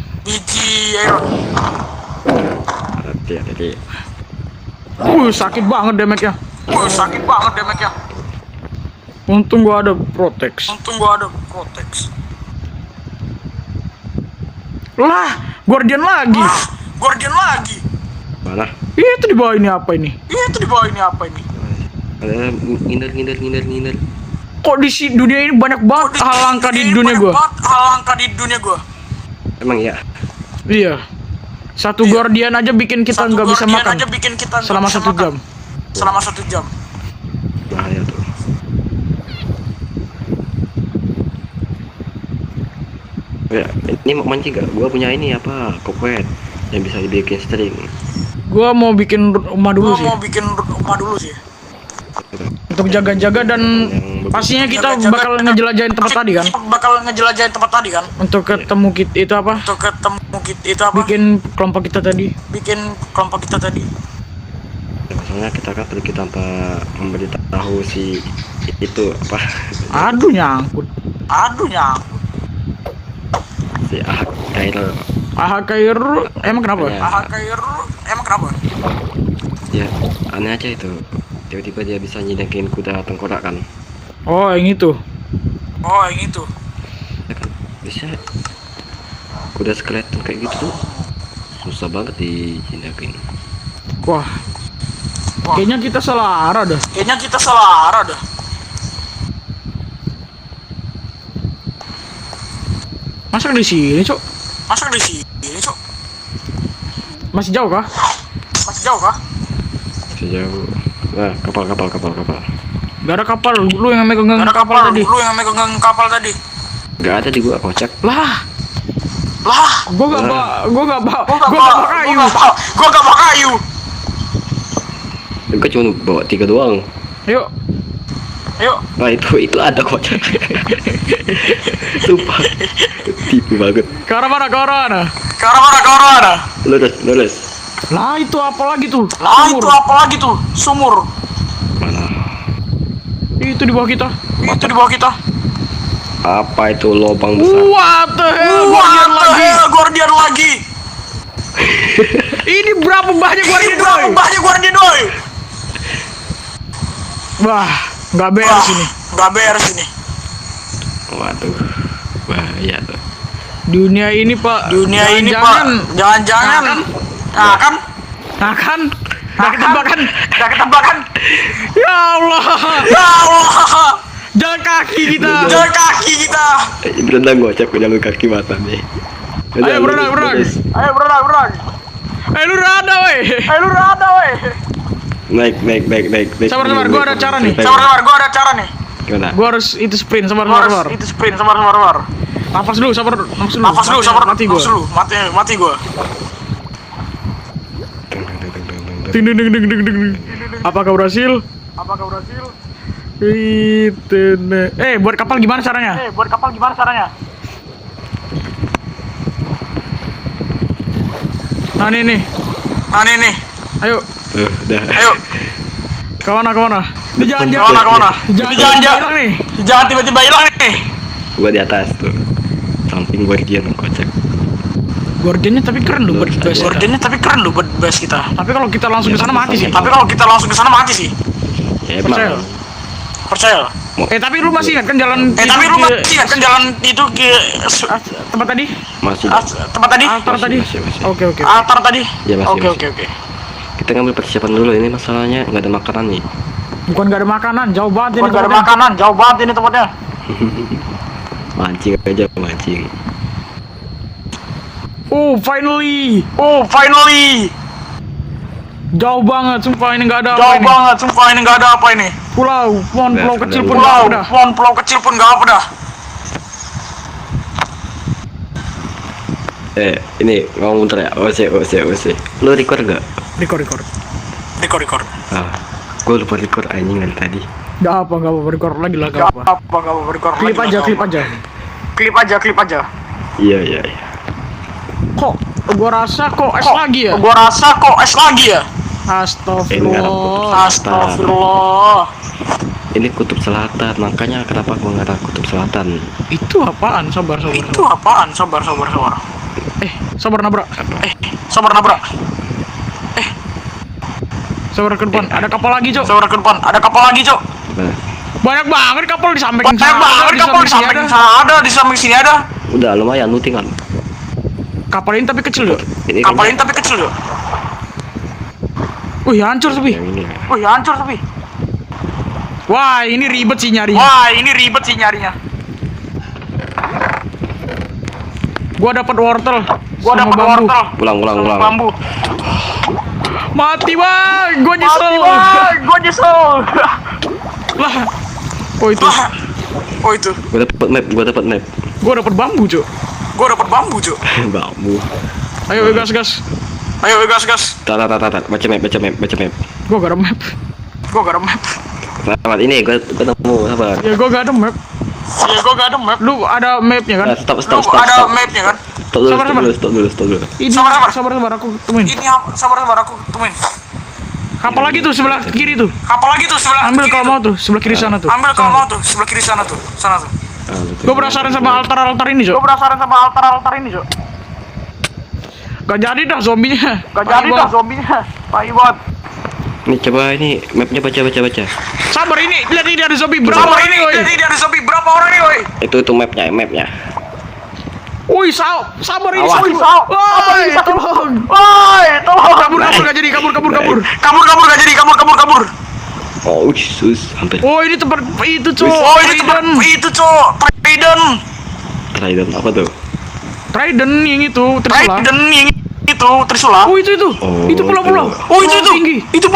Speaker 2: Hati-hati.
Speaker 1: Sakit banget damage-nya. Untung gua ada protex. Lah, guardian lagi.
Speaker 2: Mana?
Speaker 1: Itu di bawah ini apa ini?
Speaker 2: Ada ngindar.
Speaker 1: Kok di dunia ini banyak banget hal langka di dunia gua.
Speaker 2: Emang iya.
Speaker 1: Iya. Satu guardian aja bikin kita nggak bisa makan selama 1 jam.
Speaker 2: Bahaya tuh. Ya, ini mau mancing gak? Gua punya ini apa? Kokwet yang bisa dibikin string.
Speaker 1: Gua mau bikin rumah dulu sih. Untuk jaga-jaga dan pastinya kita bakal ngejelajahin tempat tadi kan. Untuk ketemu kita itu apa? Bikin kelompok kita tadi.
Speaker 2: Masalahnya kita kan pergi tanpa memberitahu si itu apa?
Speaker 1: Aduh nyangkut.
Speaker 2: Si Ahak Kairo.
Speaker 1: Kair emang kenapa?
Speaker 2: Ya. Ya, aneh aja itu. Tiba-tiba dia bisa nyidakin kuda tengkorak kan.
Speaker 1: Oh, yang itu.
Speaker 2: Ya kan? Bisa kuda skeleton kayak gitu tuh susah banget dijindakin.
Speaker 1: Wah. Kayaknya kita salah arah dah. Masa di sini, Cok? Masih jauh kah?
Speaker 2: Sejauh. Nah, kapal.
Speaker 1: Gak ada kapal, lu yang megang kapal tadi.
Speaker 2: Gak ada di gua kocak.
Speaker 1: Lah, gua gak bawa kayu.
Speaker 2: Gua cuma bawa 3 doang.
Speaker 1: Yuk,
Speaker 2: Nah itu ada kocak. Sumpah. Tipu banget.
Speaker 1: ke arah mana?
Speaker 2: Lurus.
Speaker 1: Lah, itu apa lagi tuh? Sumur.
Speaker 2: Mana?
Speaker 1: Itu di bawah kita.
Speaker 2: Apa itu lubang besar?
Speaker 1: What the hell? Guardian lagi. Ini berapa banyak guardian doi? Wah, nggak beres ini.
Speaker 2: Waduh. Bahaya tuh.
Speaker 1: Dunia ini, Pak. Jangan-jangan. Akan. Gak ketebakan. Ya Allah. Jalan kaki kita.
Speaker 2: Berenang gocap ke jalur kaki mata nih.
Speaker 1: Ayo berenang. Lu rada, weh.
Speaker 2: Naik.
Speaker 1: Sabar, gua ada cara nih.
Speaker 2: Gimana?
Speaker 1: Gua harus itu sprint, sabar. Nafas dulu, sabar. Mati gua. Ding. Apakah berhasil? Buat kapal gimana caranya? Nah, nih. Ayo.
Speaker 2: Udah.
Speaker 1: Kemana? Jangan hilang nih.
Speaker 5: Jangan tiba-tiba hilang nih.
Speaker 2: Gua di atas tuh. Samping guardian kocak.
Speaker 1: Guardiannya tapi keren loh buat base kita. Tapi kalau kita langsung ke sana mati sih.
Speaker 2: Ya,
Speaker 1: Percaya.
Speaker 2: emang.
Speaker 1: Tapi lu masih ingat kan jalan itu ke tempat tadi?
Speaker 2: Masih.
Speaker 1: Altar tadi.
Speaker 2: Masih.
Speaker 1: Oke.
Speaker 5: Altar tadi.
Speaker 2: Ya, masih.
Speaker 1: Oke.
Speaker 2: Kita ngambil persiapan dulu, ini masalahnya nggak ada makanan nih.
Speaker 1: Bukan gak ada makanan, jauh banget ini tempatnya.
Speaker 2: Mancing aja.
Speaker 1: Oh, finally. Jauh banget, sumpah ini nggak ada apa ini. Pulau kecil pun nggak apa dah.
Speaker 2: Ini ngomong bentar ya. OC. Lu record gak?
Speaker 1: Record.
Speaker 2: Gue lupa record anjing dari tadi.
Speaker 1: Gak apa record lagi lah, gak apa. Klip aja.
Speaker 2: Iya.
Speaker 1: Kok gua rasa kok es lagi ya? Astagfirullah.
Speaker 2: Ini kutub selatan, makanya kenapa gua ngarah kutub selatan.
Speaker 1: Itu apaan? Sabar. Sabar nabrak. Sabar ke depan. Ada kapal lagi, Cok.
Speaker 2: Nah,
Speaker 1: Banyak banget kapal di samping
Speaker 5: Di samping sini ada.
Speaker 2: udah lumayan lu tinggal.
Speaker 1: Kapal ini tapi kecil, Cok.
Speaker 2: Ini
Speaker 5: kecil loh.
Speaker 1: Wih, hancur tapi.
Speaker 2: yang ini.
Speaker 1: Wah, ini ribet sih nyarinya. Gua dapat wortel. Sama bambu.
Speaker 2: Pulang.
Speaker 1: Mati bang, gua nyesel. Lah, oh itu.
Speaker 2: Gua dapat map.
Speaker 1: Gua dapat bambu, Cuk.
Speaker 2: Bambu.
Speaker 1: Ayo gas.
Speaker 2: Tar. Baca map.
Speaker 1: Gua gak ada map.
Speaker 2: Selamat ini gua ketemu sabar.
Speaker 1: Ya gua gak ada map. Lu ada mapnya kan?
Speaker 2: Nah, stop.
Speaker 1: Stop dulu. Ini sabar aku temuin. Kapal lagi tuh sebelah kiri tuh. Ambil kalau mau tuh sebelah kiri sana tuh. Sana tuh. Gue penasaran sama altar ini, Cok. Gak jadi dah zombinya. Pai banget.
Speaker 2: Nih coba ini mapnya baca.
Speaker 1: Sabar ini, lihat ini ada zombie berapa orang ini, woi.
Speaker 2: Itu mapnya.
Speaker 1: Woi, sabar ini.
Speaker 2: Awas.
Speaker 1: Woi, tolong. Kabur gak jadi.
Speaker 2: Oh, Yesus, hampir.
Speaker 1: Oh, ini tempat itu, Cok.
Speaker 2: Trident apa tuh?
Speaker 1: Trident yang itu, Trisula. Oh, itu.
Speaker 2: Oh,
Speaker 1: Itu pulau-pulau.
Speaker 2: itu.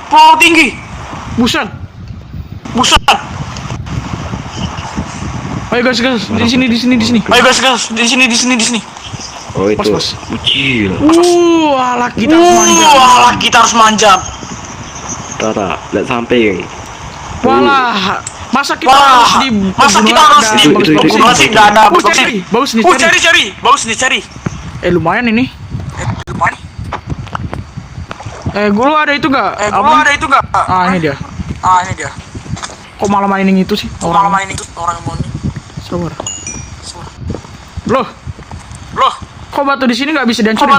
Speaker 1: Pulau tinggi. Buset. Ayo guys, di sini.
Speaker 2: Oh, itu.
Speaker 1: Pas.
Speaker 2: Kecil.
Speaker 1: Alah kita harus manjat.
Speaker 2: Tara, lihat samping.
Speaker 1: Walah, masa kita harus di
Speaker 2: Itu.
Speaker 1: Bagus nih cari. Lumayan ini. Gue ada itu enggak? Ah, ini dia. Kok malah mainin itu sih? Orang yang mau ini. Sabar. Loh. Kok batu di sini nggak bisa dihancurin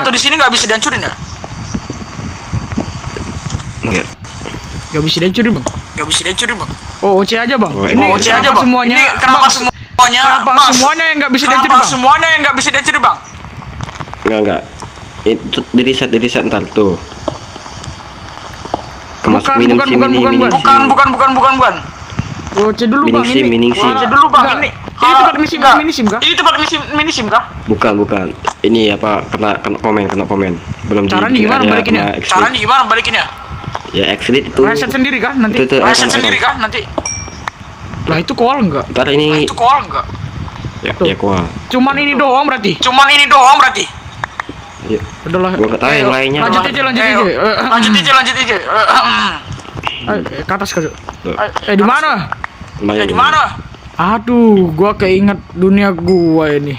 Speaker 1: ya?
Speaker 2: Enggak.
Speaker 1: Nggak bisa dihancurin, Bang. Oh, OC aja, Bang.
Speaker 2: Oh,
Speaker 1: Ini
Speaker 2: OC
Speaker 1: kenapa semuanya? Kenapa semuanya yang nggak bisa dihancurin, Bang?
Speaker 2: Enggak. Itu di reset ntar tuh. Kemasuk
Speaker 1: Bukan. OC dulu, Bang.
Speaker 2: Mining sim.
Speaker 1: Ini tempat mini sim kah?
Speaker 2: Bukan. Ini apa kena komen. Belum
Speaker 1: Caranya
Speaker 2: di-
Speaker 1: gimana
Speaker 2: ada
Speaker 1: balikinnya?
Speaker 2: Ya exit itu.
Speaker 1: Reset sendiri kah nanti?
Speaker 2: Itu,
Speaker 1: Lah itu koal enggak?
Speaker 2: Ntar ini ya kuah.
Speaker 1: Cuman ini doang berarti.
Speaker 2: Ya,
Speaker 1: Udahlah.
Speaker 2: gua nggak tahu yang lainnya.
Speaker 1: Lanjut aja. Ke atas ke.
Speaker 2: Tuh,
Speaker 1: Di mana?
Speaker 2: lumayan.
Speaker 1: Aduh, gua keinget dunia gua ini.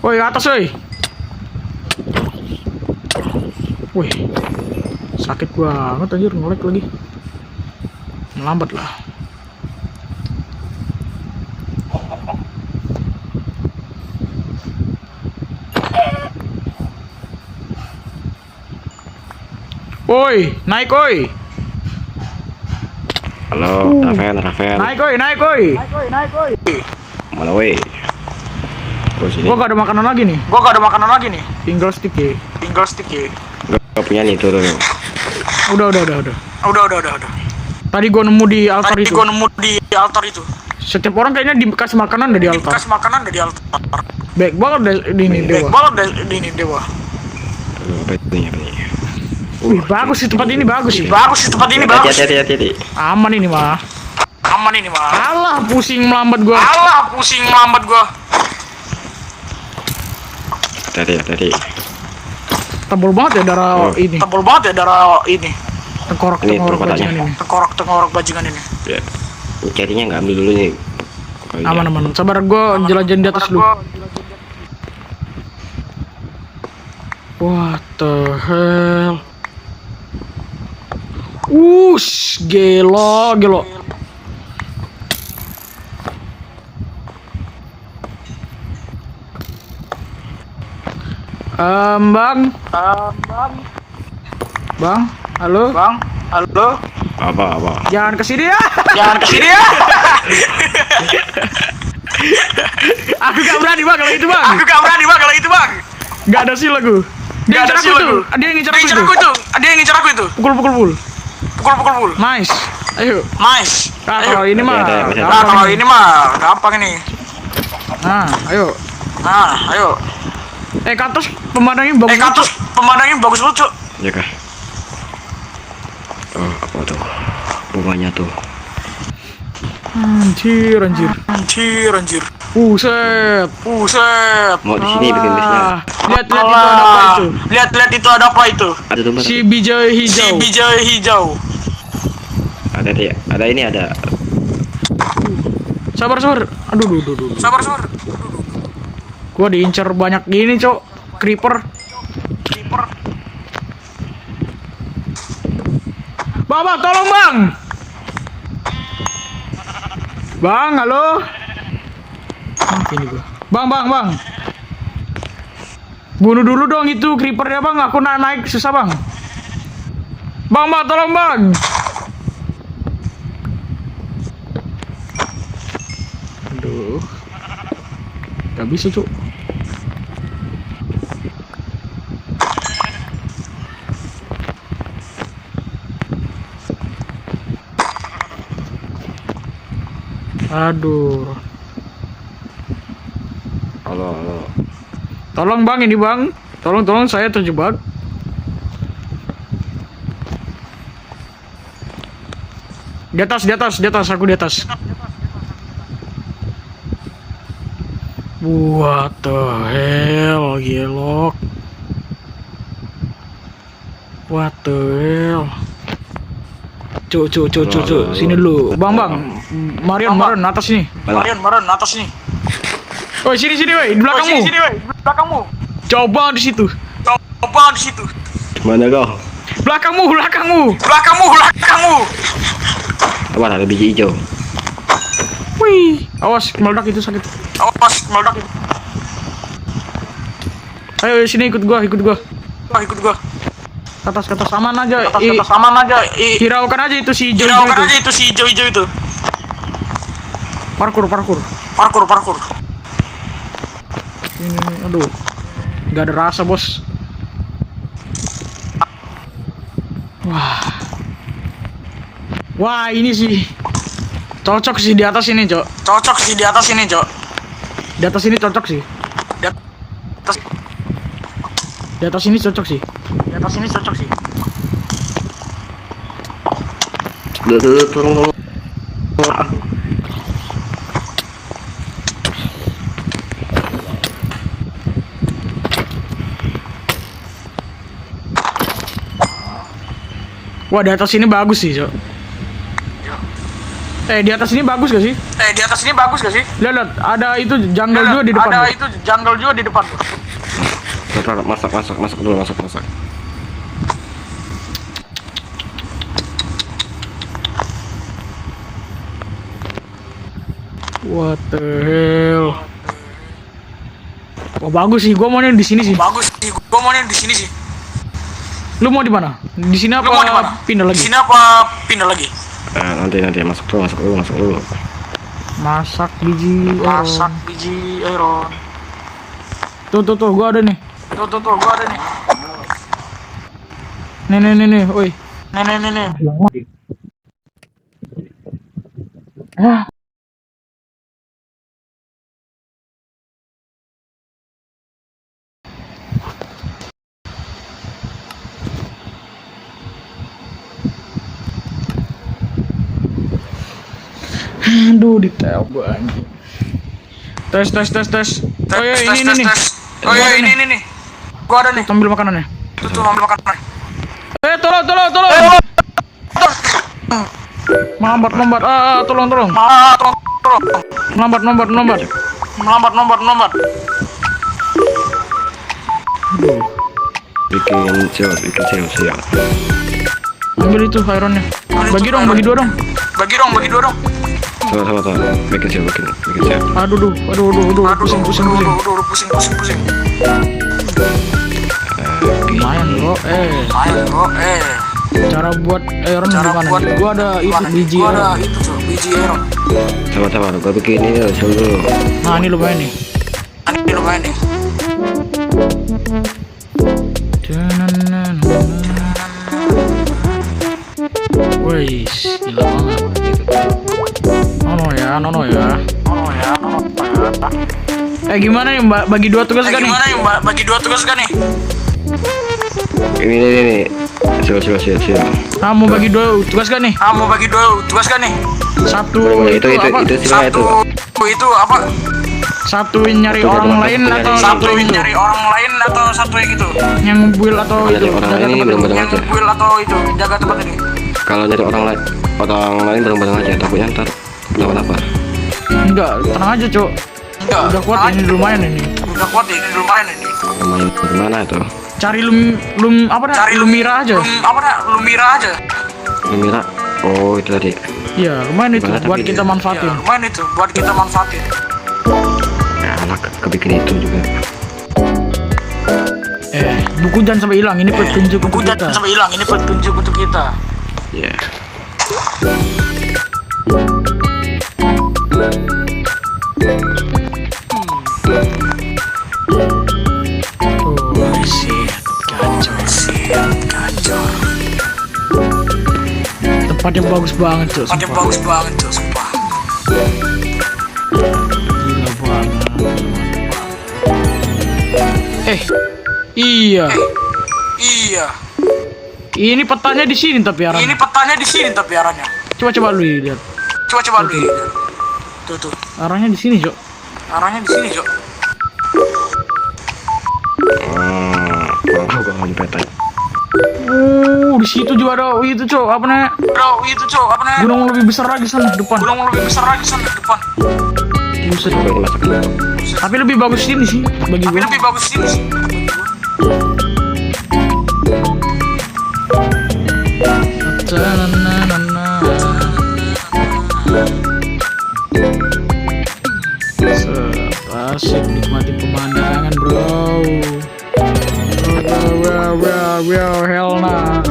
Speaker 1: Woi, atas woi. Wih. Sakit banget anjir, ngelek lagi. Melambat lah. Woi, naik woi.
Speaker 2: Halo, Rafael.
Speaker 1: Naik woi.
Speaker 2: Mana weh? Terus sini.
Speaker 1: Gua gak ada makanan lagi nih. Tinggal stick ya.
Speaker 2: Gak punya nih tuh.
Speaker 1: Udah. Tadi gua nemu di altar itu. Setiap orang kayaknya dikasih makanan dari altar. Baik banget deh ini dewa.
Speaker 2: Apa ini?
Speaker 1: Wih, bagus sih tempat ini bagus sih.
Speaker 2: Hati-hati.
Speaker 1: Aman ini mah. Alah, pusing melambat gua.
Speaker 2: Hati-hati.
Speaker 1: Tebal banget ya darah ini. Tengkorak
Speaker 2: Ini perkotaannya.
Speaker 1: bajingan ini.
Speaker 2: Ya. Carinya nggak ambil dulu nih. Pokoknya.
Speaker 1: Aman. Sabar gua jelajahin di atas dulu. What the hell? Gelo. Bang, halo.
Speaker 2: Apa?
Speaker 1: Jangan kesini ya. Aku gak berani bang kalau itu bang. Gak ada sih lagu. Dia yang ngincar aku itu. Pukul.
Speaker 5: Pukul.
Speaker 1: Nice. Ayo.
Speaker 5: Nice.
Speaker 1: Nah, kalau ini mah
Speaker 4: Masih ada.
Speaker 5: Nah, kalau ini mah gampang ini.
Speaker 1: Nah, ayo.
Speaker 5: Nah, ayo.
Speaker 1: Ke atas pemandangannya bagus.
Speaker 5: Katus pemandangnya bagus lucu.
Speaker 4: Ya kah? Oh, apa tuh? Bunganya tuh.
Speaker 1: Anjir.
Speaker 5: Anjir.
Speaker 1: Buset.
Speaker 4: Mau di sini bikin bisnya.
Speaker 1: Lihat itu ada apa itu?
Speaker 5: Lihat itu ada apa itu?
Speaker 4: Ada tuh, Mbak.
Speaker 1: Si bijau hijau.
Speaker 5: hijau.
Speaker 4: Ada ini ada.
Speaker 1: Sabar. Aduh.
Speaker 5: Sabar.
Speaker 1: Gua diincar banyak gini, Cok. Creeper. Bang, tolong, Bang. Bang, halo. Ini gua. Bang. Bunuh dulu dong itu creepernya, Bang. Aku naik susah, Bang. Bang, tolong, Bang. Aduh. Gak bisa, Cuk. Aduh.
Speaker 4: Halo.
Speaker 1: Tolong, Bang, ini, Bang. Tolong saya terjebak. Di atas, aku di atas. What the hell, gelok. What the hell. Cuk, sini dulu. Bang. Marion, atas sini.
Speaker 5: Marion, atas sini.
Speaker 1: Woi, sini, woi, di belakangmu.
Speaker 5: Sini, woi, belakangmu.
Speaker 1: Coba di situ.
Speaker 5: Coba di situ.
Speaker 4: Mana kau?
Speaker 1: Belakangmu.
Speaker 5: Belakangmu.
Speaker 4: Apa ada biji hijau?
Speaker 1: Wih, awas meledak itu sakit.
Speaker 5: Awas, meledak itu.
Speaker 1: Ayo sini ikut gua.
Speaker 5: Ikut gua.
Speaker 1: Ke atas aman aja.
Speaker 5: Aman aja.
Speaker 1: Hiraukan aja itu si hijau
Speaker 5: itu si hijau itu.
Speaker 1: Parkur.
Speaker 5: Parkur.
Speaker 1: Ini, aduh. Gak ada rasa, Bos. Wah, ini sih cocok sih di atas ini, Cok. Di atas ini cocok sih. Di atas ini cocok sih.
Speaker 4: Tolong.
Speaker 1: Wah, di atas ini bagus sih, Cok. Di atas ini bagus gak sih? Lihat, ada itu jungle juga di depan.
Speaker 4: Masak dulu.
Speaker 1: What the hell? Wah, bagus sih. Gua maunya di sini sih. Lu mau di mana? Di sini apa pindah lagi?
Speaker 4: Nanti masak dulu.
Speaker 1: Masak biji iron. Tuh, gua ada nih. Nih, oi.
Speaker 5: Nih.
Speaker 1: Aduh, detail banget. Tes. Oh ya, ini nih.
Speaker 5: Ini. Gua ada nih.
Speaker 1: Ambil makanannya.
Speaker 5: Tuh, ambil makanan.
Speaker 1: Tolong. Melambat. Tolong.
Speaker 5: Tolong.
Speaker 1: Melambat.
Speaker 4: Bikin siap.
Speaker 1: Ambil itu ironnya. Bagi dua dong.
Speaker 5: Bagi dua dong.
Speaker 4: Sama. Bikin siap.
Speaker 1: Aduh. Pusing. Lumayan, bro. Cara buat iron gimana? Gua ada itu biji iron.
Speaker 4: Sama. Gua bikin ini dulu.
Speaker 1: Nah, ini lumayan nih. Wis, gila banget. Nono ya. Gimana nih Mbak? Bagi dua tugas kan nih?
Speaker 4: Ini. Siap.
Speaker 1: Mau bagi dua tugas kan nih? Satu
Speaker 4: Boleh, itu silakan itu.
Speaker 5: Itu apa?
Speaker 1: Satu nyari orang lain atau
Speaker 5: Satu nyari orang lain atau satu yang itu?
Speaker 1: yang mobil atau
Speaker 4: Kalau
Speaker 1: itu?
Speaker 4: nyari orang
Speaker 1: jaga
Speaker 4: ini
Speaker 1: tempat
Speaker 4: bareng-bareng
Speaker 5: Yang
Speaker 4: aja.
Speaker 5: mobil atau itu jaga tempat ini?
Speaker 4: Kalau nyari orang lain bareng-bareng aja. Takutnya ntar kenapa-napa.
Speaker 1: Enggak, tenang aja, Cok.
Speaker 5: Enggak.
Speaker 1: Udah kuat ini lumayan ini.
Speaker 5: Udah kuat ini lumayan ini.
Speaker 4: Lumayan gimana itu?
Speaker 1: Cari Lumira aja.
Speaker 5: Lumira aja.
Speaker 4: Lumira. Oh itu tadi.
Speaker 1: Iya, lumayan itu
Speaker 4: Gimana
Speaker 1: buat
Speaker 4: tapi
Speaker 1: kita
Speaker 4: dia?
Speaker 1: manfaatin.
Speaker 5: Ya, lumayan itu buat kita manfaatin.
Speaker 4: Ya anak kebikin itu juga.
Speaker 1: Buku jangan sampai hilang. Ini petunjuk untuk
Speaker 5: Buku
Speaker 1: kita.
Speaker 5: jangan sampai hilang. Ini petunjuk untuk kita.
Speaker 4: Ya.
Speaker 5: Kacau.
Speaker 1: Tempatnya bagus banget, Cok.
Speaker 5: Tempatnya
Speaker 1: sumpah.
Speaker 5: bagus banget tuh, sumpah.
Speaker 1: Gila banget. Iya.
Speaker 5: Iya.
Speaker 1: Ini petanya di sini tapi arahnya.
Speaker 5: Ini petanya di sini tapi arahnya.
Speaker 1: Coba lu lihat.
Speaker 5: Coba lu lihat. Tuh.
Speaker 1: Arahnya di sini, Cok.
Speaker 5: Arahnya di sini, Jok.
Speaker 4: Kurang tahu kalau di peta.
Speaker 1: Di situ juga ada itu, Cok. Apa namanya?
Speaker 5: Itu, Cok, apa namanya?
Speaker 1: Gunung lebih besar lagi sana depan.
Speaker 5: Gunung lebih besar lagi sana depan.
Speaker 1: Buset.
Speaker 4: Coba ini masuk dulu.
Speaker 1: Tapi lebih bagus sini sih bagi
Speaker 5: Tapi
Speaker 1: gua.
Speaker 5: lebih bagus sini sih.
Speaker 1: Asik nikmatin pemandangan, bro. Hell nah.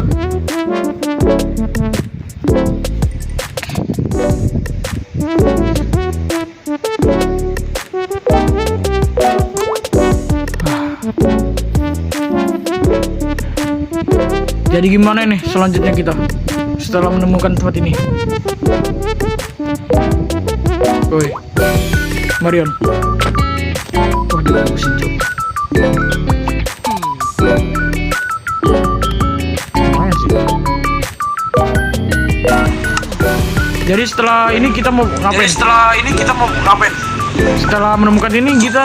Speaker 1: Jadi gimana ini selanjutnya kita setelah menemukan tempat ini? Woi, Marion. Wah, dibagusin, Cok. Lumayan sih. Jadi setelah ini kita mau ngapain? Setelah menemukan ini kita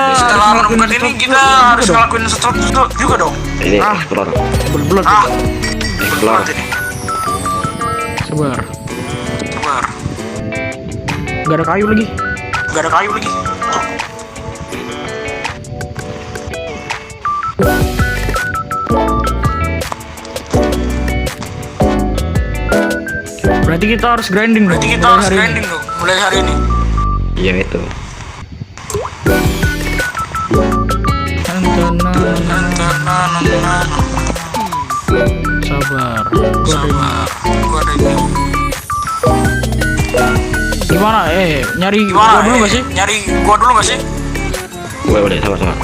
Speaker 1: harus ngelakuin sesuatu
Speaker 5: juga dong.
Speaker 4: Ini explore.
Speaker 1: Belum.
Speaker 4: Explore.
Speaker 5: Ini.
Speaker 1: Sabar.
Speaker 5: Sabar.
Speaker 1: Gak ada kayu lagi. Berarti kita harus grinding dong.
Speaker 5: Berarti kita
Speaker 1: mulai
Speaker 5: harus
Speaker 1: hari ini.
Speaker 5: grinding dong mulai hari ini.
Speaker 4: Iya itu.
Speaker 1: Sabar.
Speaker 5: Gua ada ini.
Speaker 1: Gimana? Nyari gua dulu gak sih?
Speaker 5: Nyari gua dulu gak sih?
Speaker 4: Boleh sama-sama.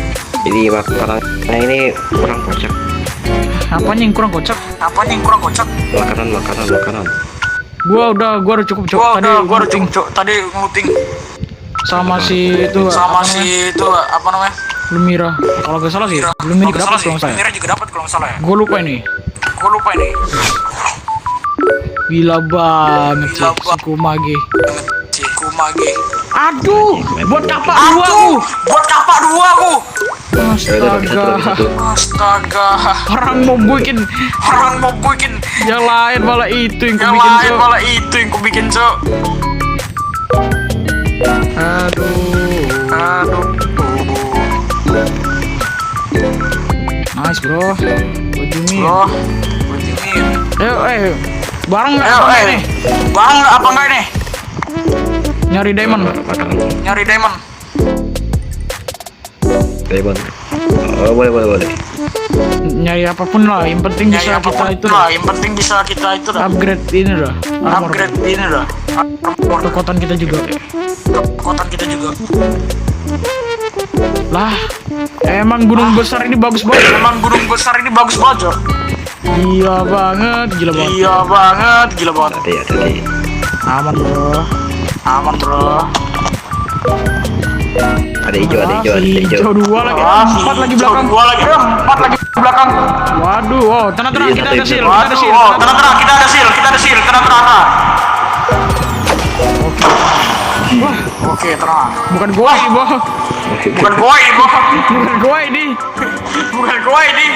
Speaker 4: Ini makanannya ini kurang kocak.
Speaker 1: Apanya yang kurang kocak?
Speaker 4: Makanan.
Speaker 1: Gua udah cukup, Cok.
Speaker 5: Gua udah cukup, Cok. Tadi nguting
Speaker 1: sama si itu
Speaker 5: sama
Speaker 1: apa namanya?
Speaker 5: si itu apa namanya?
Speaker 1: Lumira. Kalau gak salah sih, Lumira juga dapat kalau nggak salah.
Speaker 5: Lumira juga dapat kalau nggak salah ya.
Speaker 1: Gua lupa ini. Gila banget sih si Kumage.
Speaker 5: Si Kumage.
Speaker 1: Aduh, buat kapak dua aku.
Speaker 5: Astaga.
Speaker 1: Orang mau bikin yang lain malah itu yang ku bikin, Cok. Aduh. Nice, bro. What do you mean? Ayo, barang nggak apa nggak nih?
Speaker 5: Barang apa enggak ini?
Speaker 1: Nyari diamond.
Speaker 4: Diamond. Oh boleh.
Speaker 1: Nyari apapun lah, yang penting bisa kita itu dah.
Speaker 5: Yang penting bisa kita itu dah.
Speaker 1: Upgrade ini dah.
Speaker 5: Upgrade ini dah.
Speaker 1: Kekuatan kita juga. Lah, emang gunung besar ini bagus banget.
Speaker 5: Cok.
Speaker 1: Iya banget, gila banget.
Speaker 5: Iya banget, gila banget.
Speaker 4: Hati-hati.
Speaker 1: Aman bro.
Speaker 5: Aman bro.
Speaker 4: Ada hijau, ada hijau, ada
Speaker 1: Si
Speaker 4: hijau.
Speaker 1: hijau dua lagi, empat lagi belakang.
Speaker 5: Dua lagi, empat lagi belakang.
Speaker 1: Waduh, wow, tenang
Speaker 4: Iya,
Speaker 1: kita
Speaker 4: satu
Speaker 1: ada seal,
Speaker 4: hijau.
Speaker 1: kita ada seal.
Speaker 5: Oh, tenang, kita ada seal, tenang. Oke, tenang.
Speaker 1: Bukan gua ini, Bo.
Speaker 5: Bukan gua ini, Bo.
Speaker 1: Bukan gua ini.
Speaker 5: Bukan gua ini.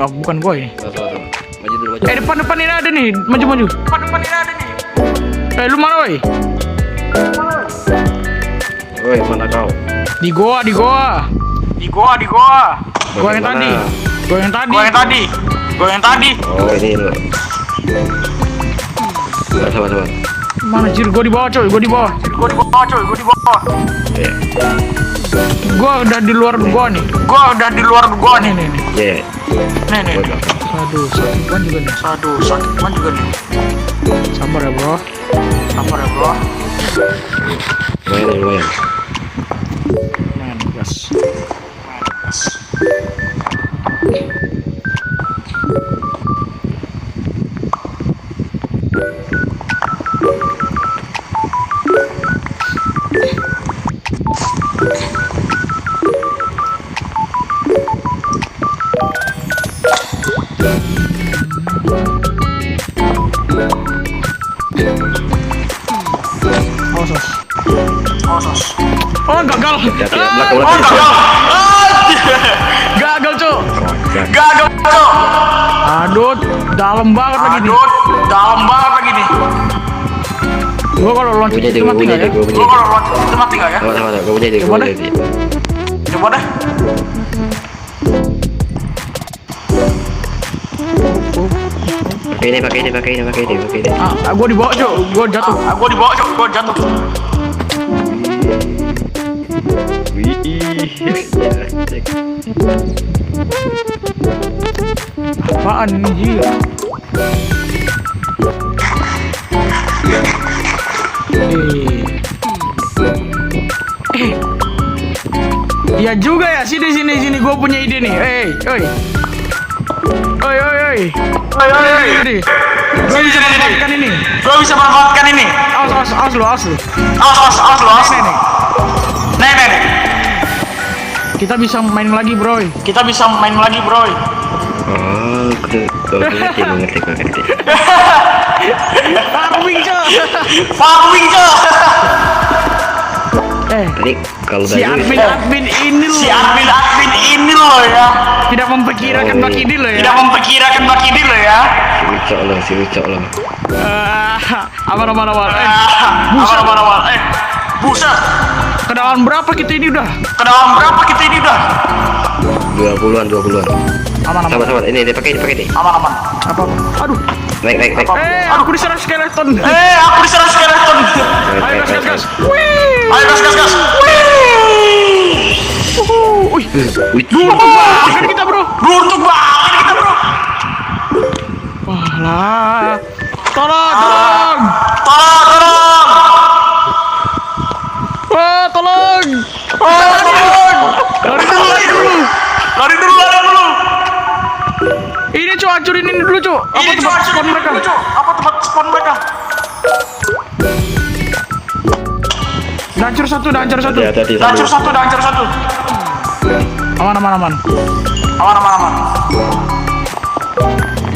Speaker 1: Bukan gua ini.
Speaker 4: Maju dulu, maju.
Speaker 1: Depan ini ada nih, maju.
Speaker 5: Depan ini ada nih.
Speaker 1: Lu mana, woi?
Speaker 4: Woi, mana kau?
Speaker 1: Di goa.
Speaker 5: Di gua.
Speaker 1: Gua yang tadi.
Speaker 5: Gua yang tadi.
Speaker 4: Oh, ini lo. Sabar.
Speaker 1: Mana jir, gua di bawah, coy.
Speaker 5: Gua di bawah.
Speaker 4: Ya.
Speaker 1: Gua udah di luar gua nih.
Speaker 5: Nih.
Speaker 1: Nih.
Speaker 4: Ya.
Speaker 5: Nih.
Speaker 1: Aduh, sakit juga nih.
Speaker 5: Aduh, sakit banget juga nih.
Speaker 1: Sabar ya, bro.
Speaker 4: Lumayan.
Speaker 1: Man, gas. Awas. Oh, gagal.
Speaker 4: Hati-hati,
Speaker 1: Ah,
Speaker 4: belakang.
Speaker 1: gagal, Cuk.
Speaker 5: Gagal, Cok.
Speaker 1: Aduh, dalam banget lagi nih.
Speaker 5: Dalam banget lagi nih.
Speaker 1: Gua kalau loncat itu mati nggak ya?
Speaker 4: Gue punya
Speaker 5: Gua kalau loncat itu mati nggak ya?
Speaker 4: Sama, gue punya ide.
Speaker 1: Coba deh.
Speaker 5: Coba deh.
Speaker 4: Pakai ini.
Speaker 1: Gua di bawah, Cuk. Gua jatuh.
Speaker 5: Gua di bawah, Cok. Gua jatuh.
Speaker 4: Wih.
Speaker 1: Apaan ini, Jir? Ya juga ya, sini gua punya ide nih. Oi. Gua bisa manfaatkan ini.
Speaker 5: Gua bisa manfaatkan ini.
Speaker 1: Awas lu.
Speaker 5: Awas. Nih.
Speaker 1: Kita bisa main lagi, bro.
Speaker 4: Oh, gue ngerti.
Speaker 1: Farming, Cok.
Speaker 4: Tadi kalau
Speaker 1: Si
Speaker 4: dari
Speaker 1: admin ini loh.
Speaker 5: Si admin ini loh ya.
Speaker 1: Tidak memperkirakan
Speaker 4: Oh,
Speaker 1: Bak ini loh ya.
Speaker 5: Tidak memperkirakan bak ini loh ya.
Speaker 4: si Wicok lo.
Speaker 1: Aman.
Speaker 5: Awal. Buset.
Speaker 1: Kedalam berapa kita ini udah?
Speaker 5: Kedalam berapa kita ini udah?
Speaker 4: 20-an.
Speaker 1: Aman.
Speaker 4: Sabar. Ini dipakai nih.
Speaker 5: Aman.
Speaker 1: Apa? Aduh.
Speaker 4: Naik.
Speaker 1: Aku diserang skeleton.
Speaker 5: Aku diserang skeleton.
Speaker 1: Ayo gas.
Speaker 5: Ayo gas.
Speaker 1: Wih.
Speaker 4: Wih.
Speaker 1: Makan kita, bro.
Speaker 5: Beruntung banget kita, bro.
Speaker 1: Wah lah. Tolong. Wah, tolong. Lari dulu. Ini Cuk, hancurin ini dulu, Cuk. Apa tempat spawn mereka?
Speaker 5: Apa tempat spawn mereka?
Speaker 1: Udah hancur satu.
Speaker 4: Hati-hati
Speaker 5: Hancur
Speaker 4: sambil.
Speaker 5: satu.
Speaker 1: Aman.
Speaker 5: Aman.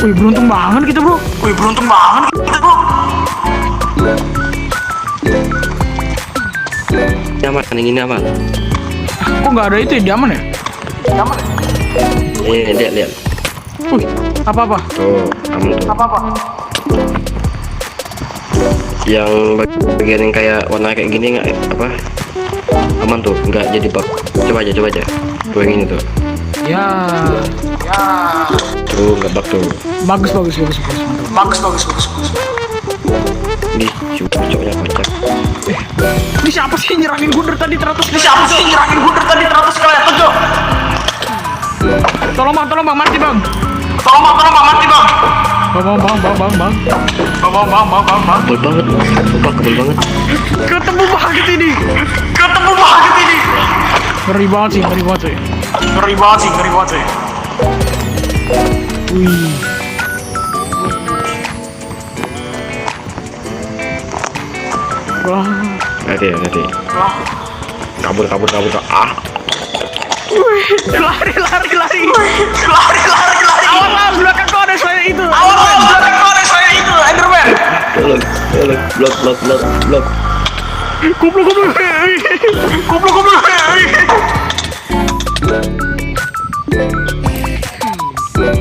Speaker 1: Wih, beruntung banget kita, bro.
Speaker 5: Wih, beruntung banget kita, bro.
Speaker 4: Ini aman.
Speaker 1: Kok nggak ada itu ya? Diaman ya?
Speaker 5: Nyaman ya?
Speaker 4: Ini lihat.
Speaker 1: Wih, apa?
Speaker 4: Tuh, aman tuh.
Speaker 5: Apa?
Speaker 4: Yang bagian yang kayak warna kayak gini nggak apa? Aman tuh, nggak jadi bug. Coba aja. Tuh yang ini tuh.
Speaker 1: Ya.
Speaker 4: Tuh nggak bug tuh.
Speaker 1: Bagus.
Speaker 5: Bagus.
Speaker 4: Ini cocoknya kocak.
Speaker 1: Ini siapa sih nyerangin gue dari tadi 100?
Speaker 5: Ini siapa sih nyerangin gue dari tadi 100 kali apa, Cok?
Speaker 1: Tolong bang, mati bang.
Speaker 5: Tolong mati, Bang.
Speaker 1: Bang.
Speaker 4: Kebel banget. Kebel banget.
Speaker 1: Ketemu banget ini.
Speaker 5: Ngeri banget sih.
Speaker 1: Wih. Wah.
Speaker 4: Hati. Kabur. Ah.
Speaker 1: Wih, lari. Awas, belakang kau ada saya itu.
Speaker 5: Awas, belakang kau ada saya itu, Enderman.
Speaker 4: Tolong. Blok.
Speaker 1: Goblok.
Speaker 5: Goblok.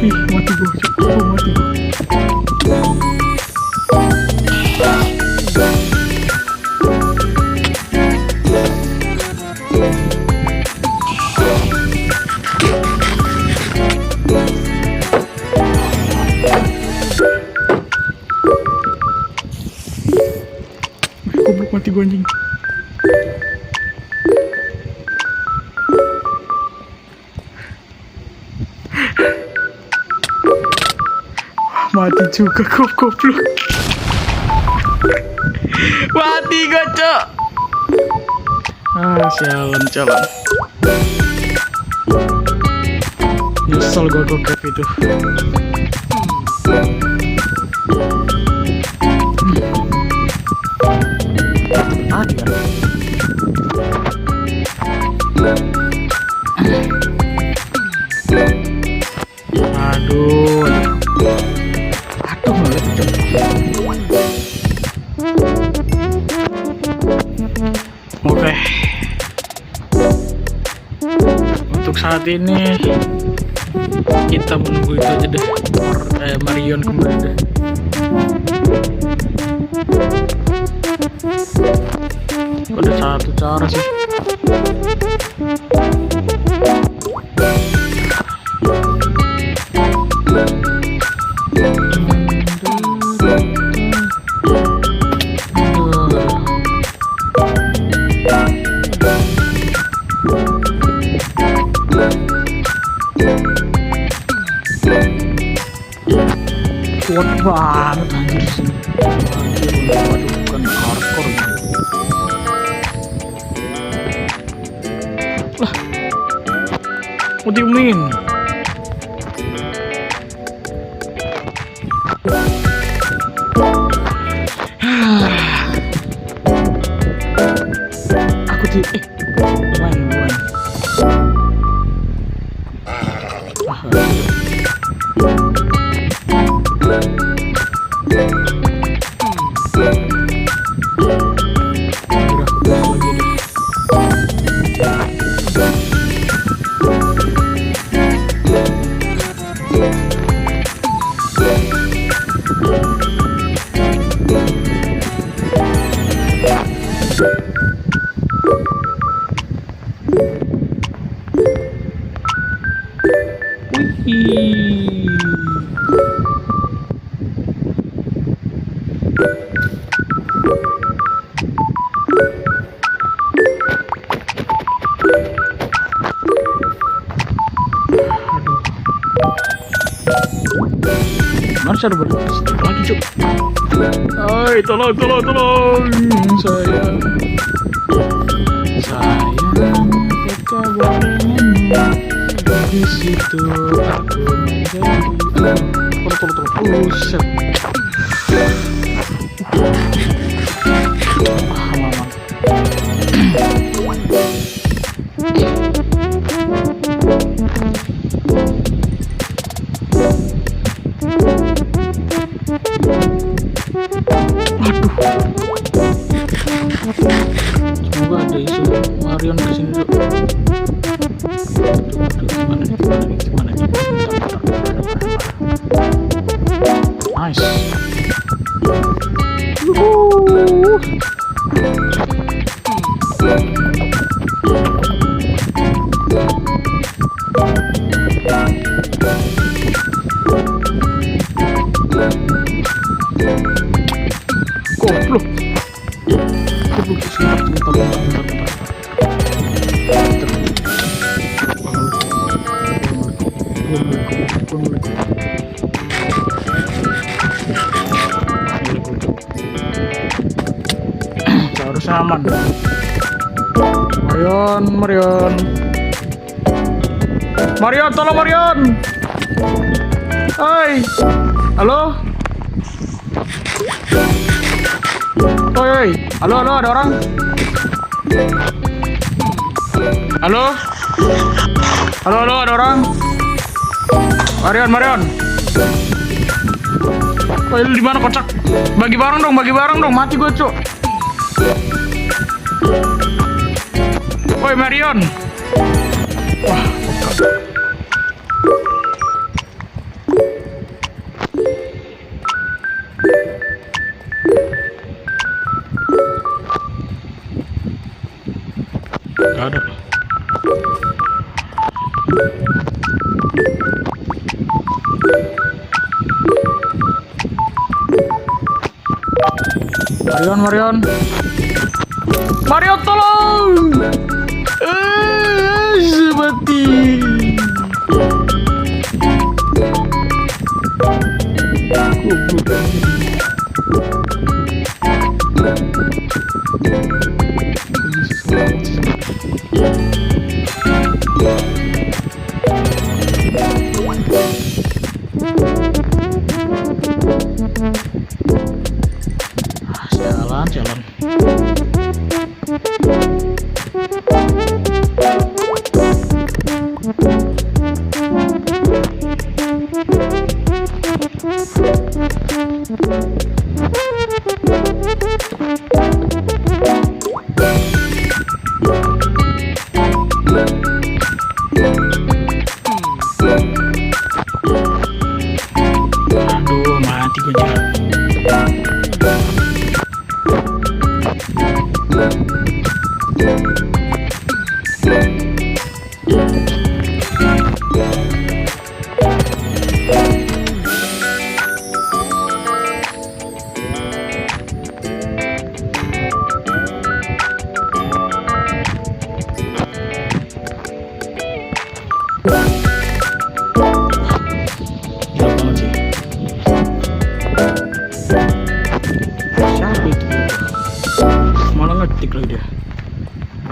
Speaker 1: Ih, mati gua. Goblok, mati gua anjing. Mati juga goblok. Mati gua, Cok. Sialan. Nyesel gua gokep itu. Mati kan? Aduh. Oke. Untuk saat ini kita menunggu itu aja deh. Marion kembali deh. Ada satu cara sih. Kuat banget anjir sini. Waduh, bukan hardcore. Lah. What do you mean? Aku di lumayan. Harus ada lagi, Cuk. Hai, tolong. Saya kekabaranmu. Di situ aku menjadi. Tolong. Buset. Semoga ada isu Marion kesini dulu. Gimana nih? Nice. Goblok. Seharusnya aman. Marion, tolong Marion. Hai. Halo. Hoi. Halo, ada orang. Halo. Halo, ada orang. Marion. Woi, lu di mana kocak? Bagi barang dong, mati gue, Cuk. Woi, Marion. Wah, gak ada. Marion tolong. Mati. Jalan. Aduh, mati gue jalan. Gila banget sih. Siapa itu? Malah ngetik lagi dia.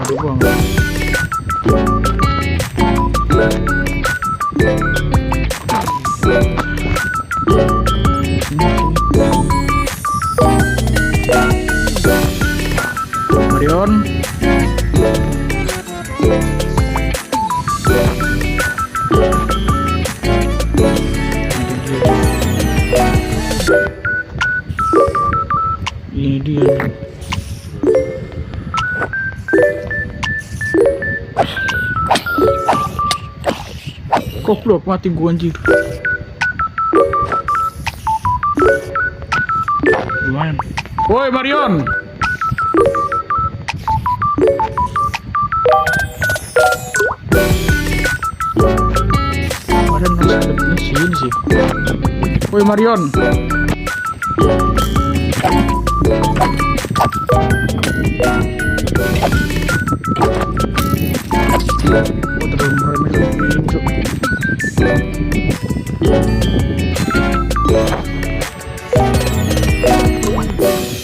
Speaker 1: Aduh, gua enggak. Marion. Ini dia. Goblok, mati gua anjir. Lumayan. Woi, Marion. Marion masih ada di sini sih. Woi, Marion.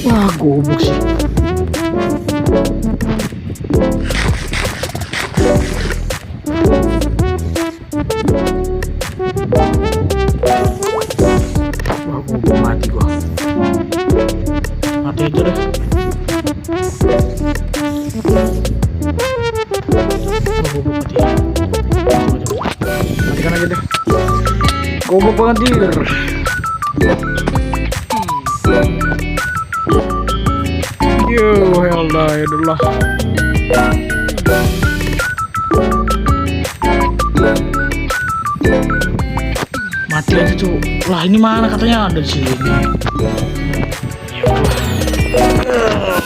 Speaker 1: Wah, goblok sih. Wah, goblok, mati gua. Mati aja deh. Matikan aja deh. Goblok banget dir. Yo, hell die adalah. Mati aja tuh. Lah ini mana katanya ada di sini. Ya Allah.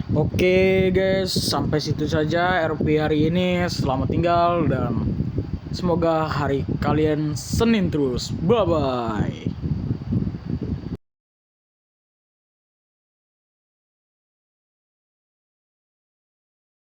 Speaker 1: Oke guys, sampai situ saja RP hari ini. Selamat tinggal dan semoga hari kalian Senin terus. Bye bye.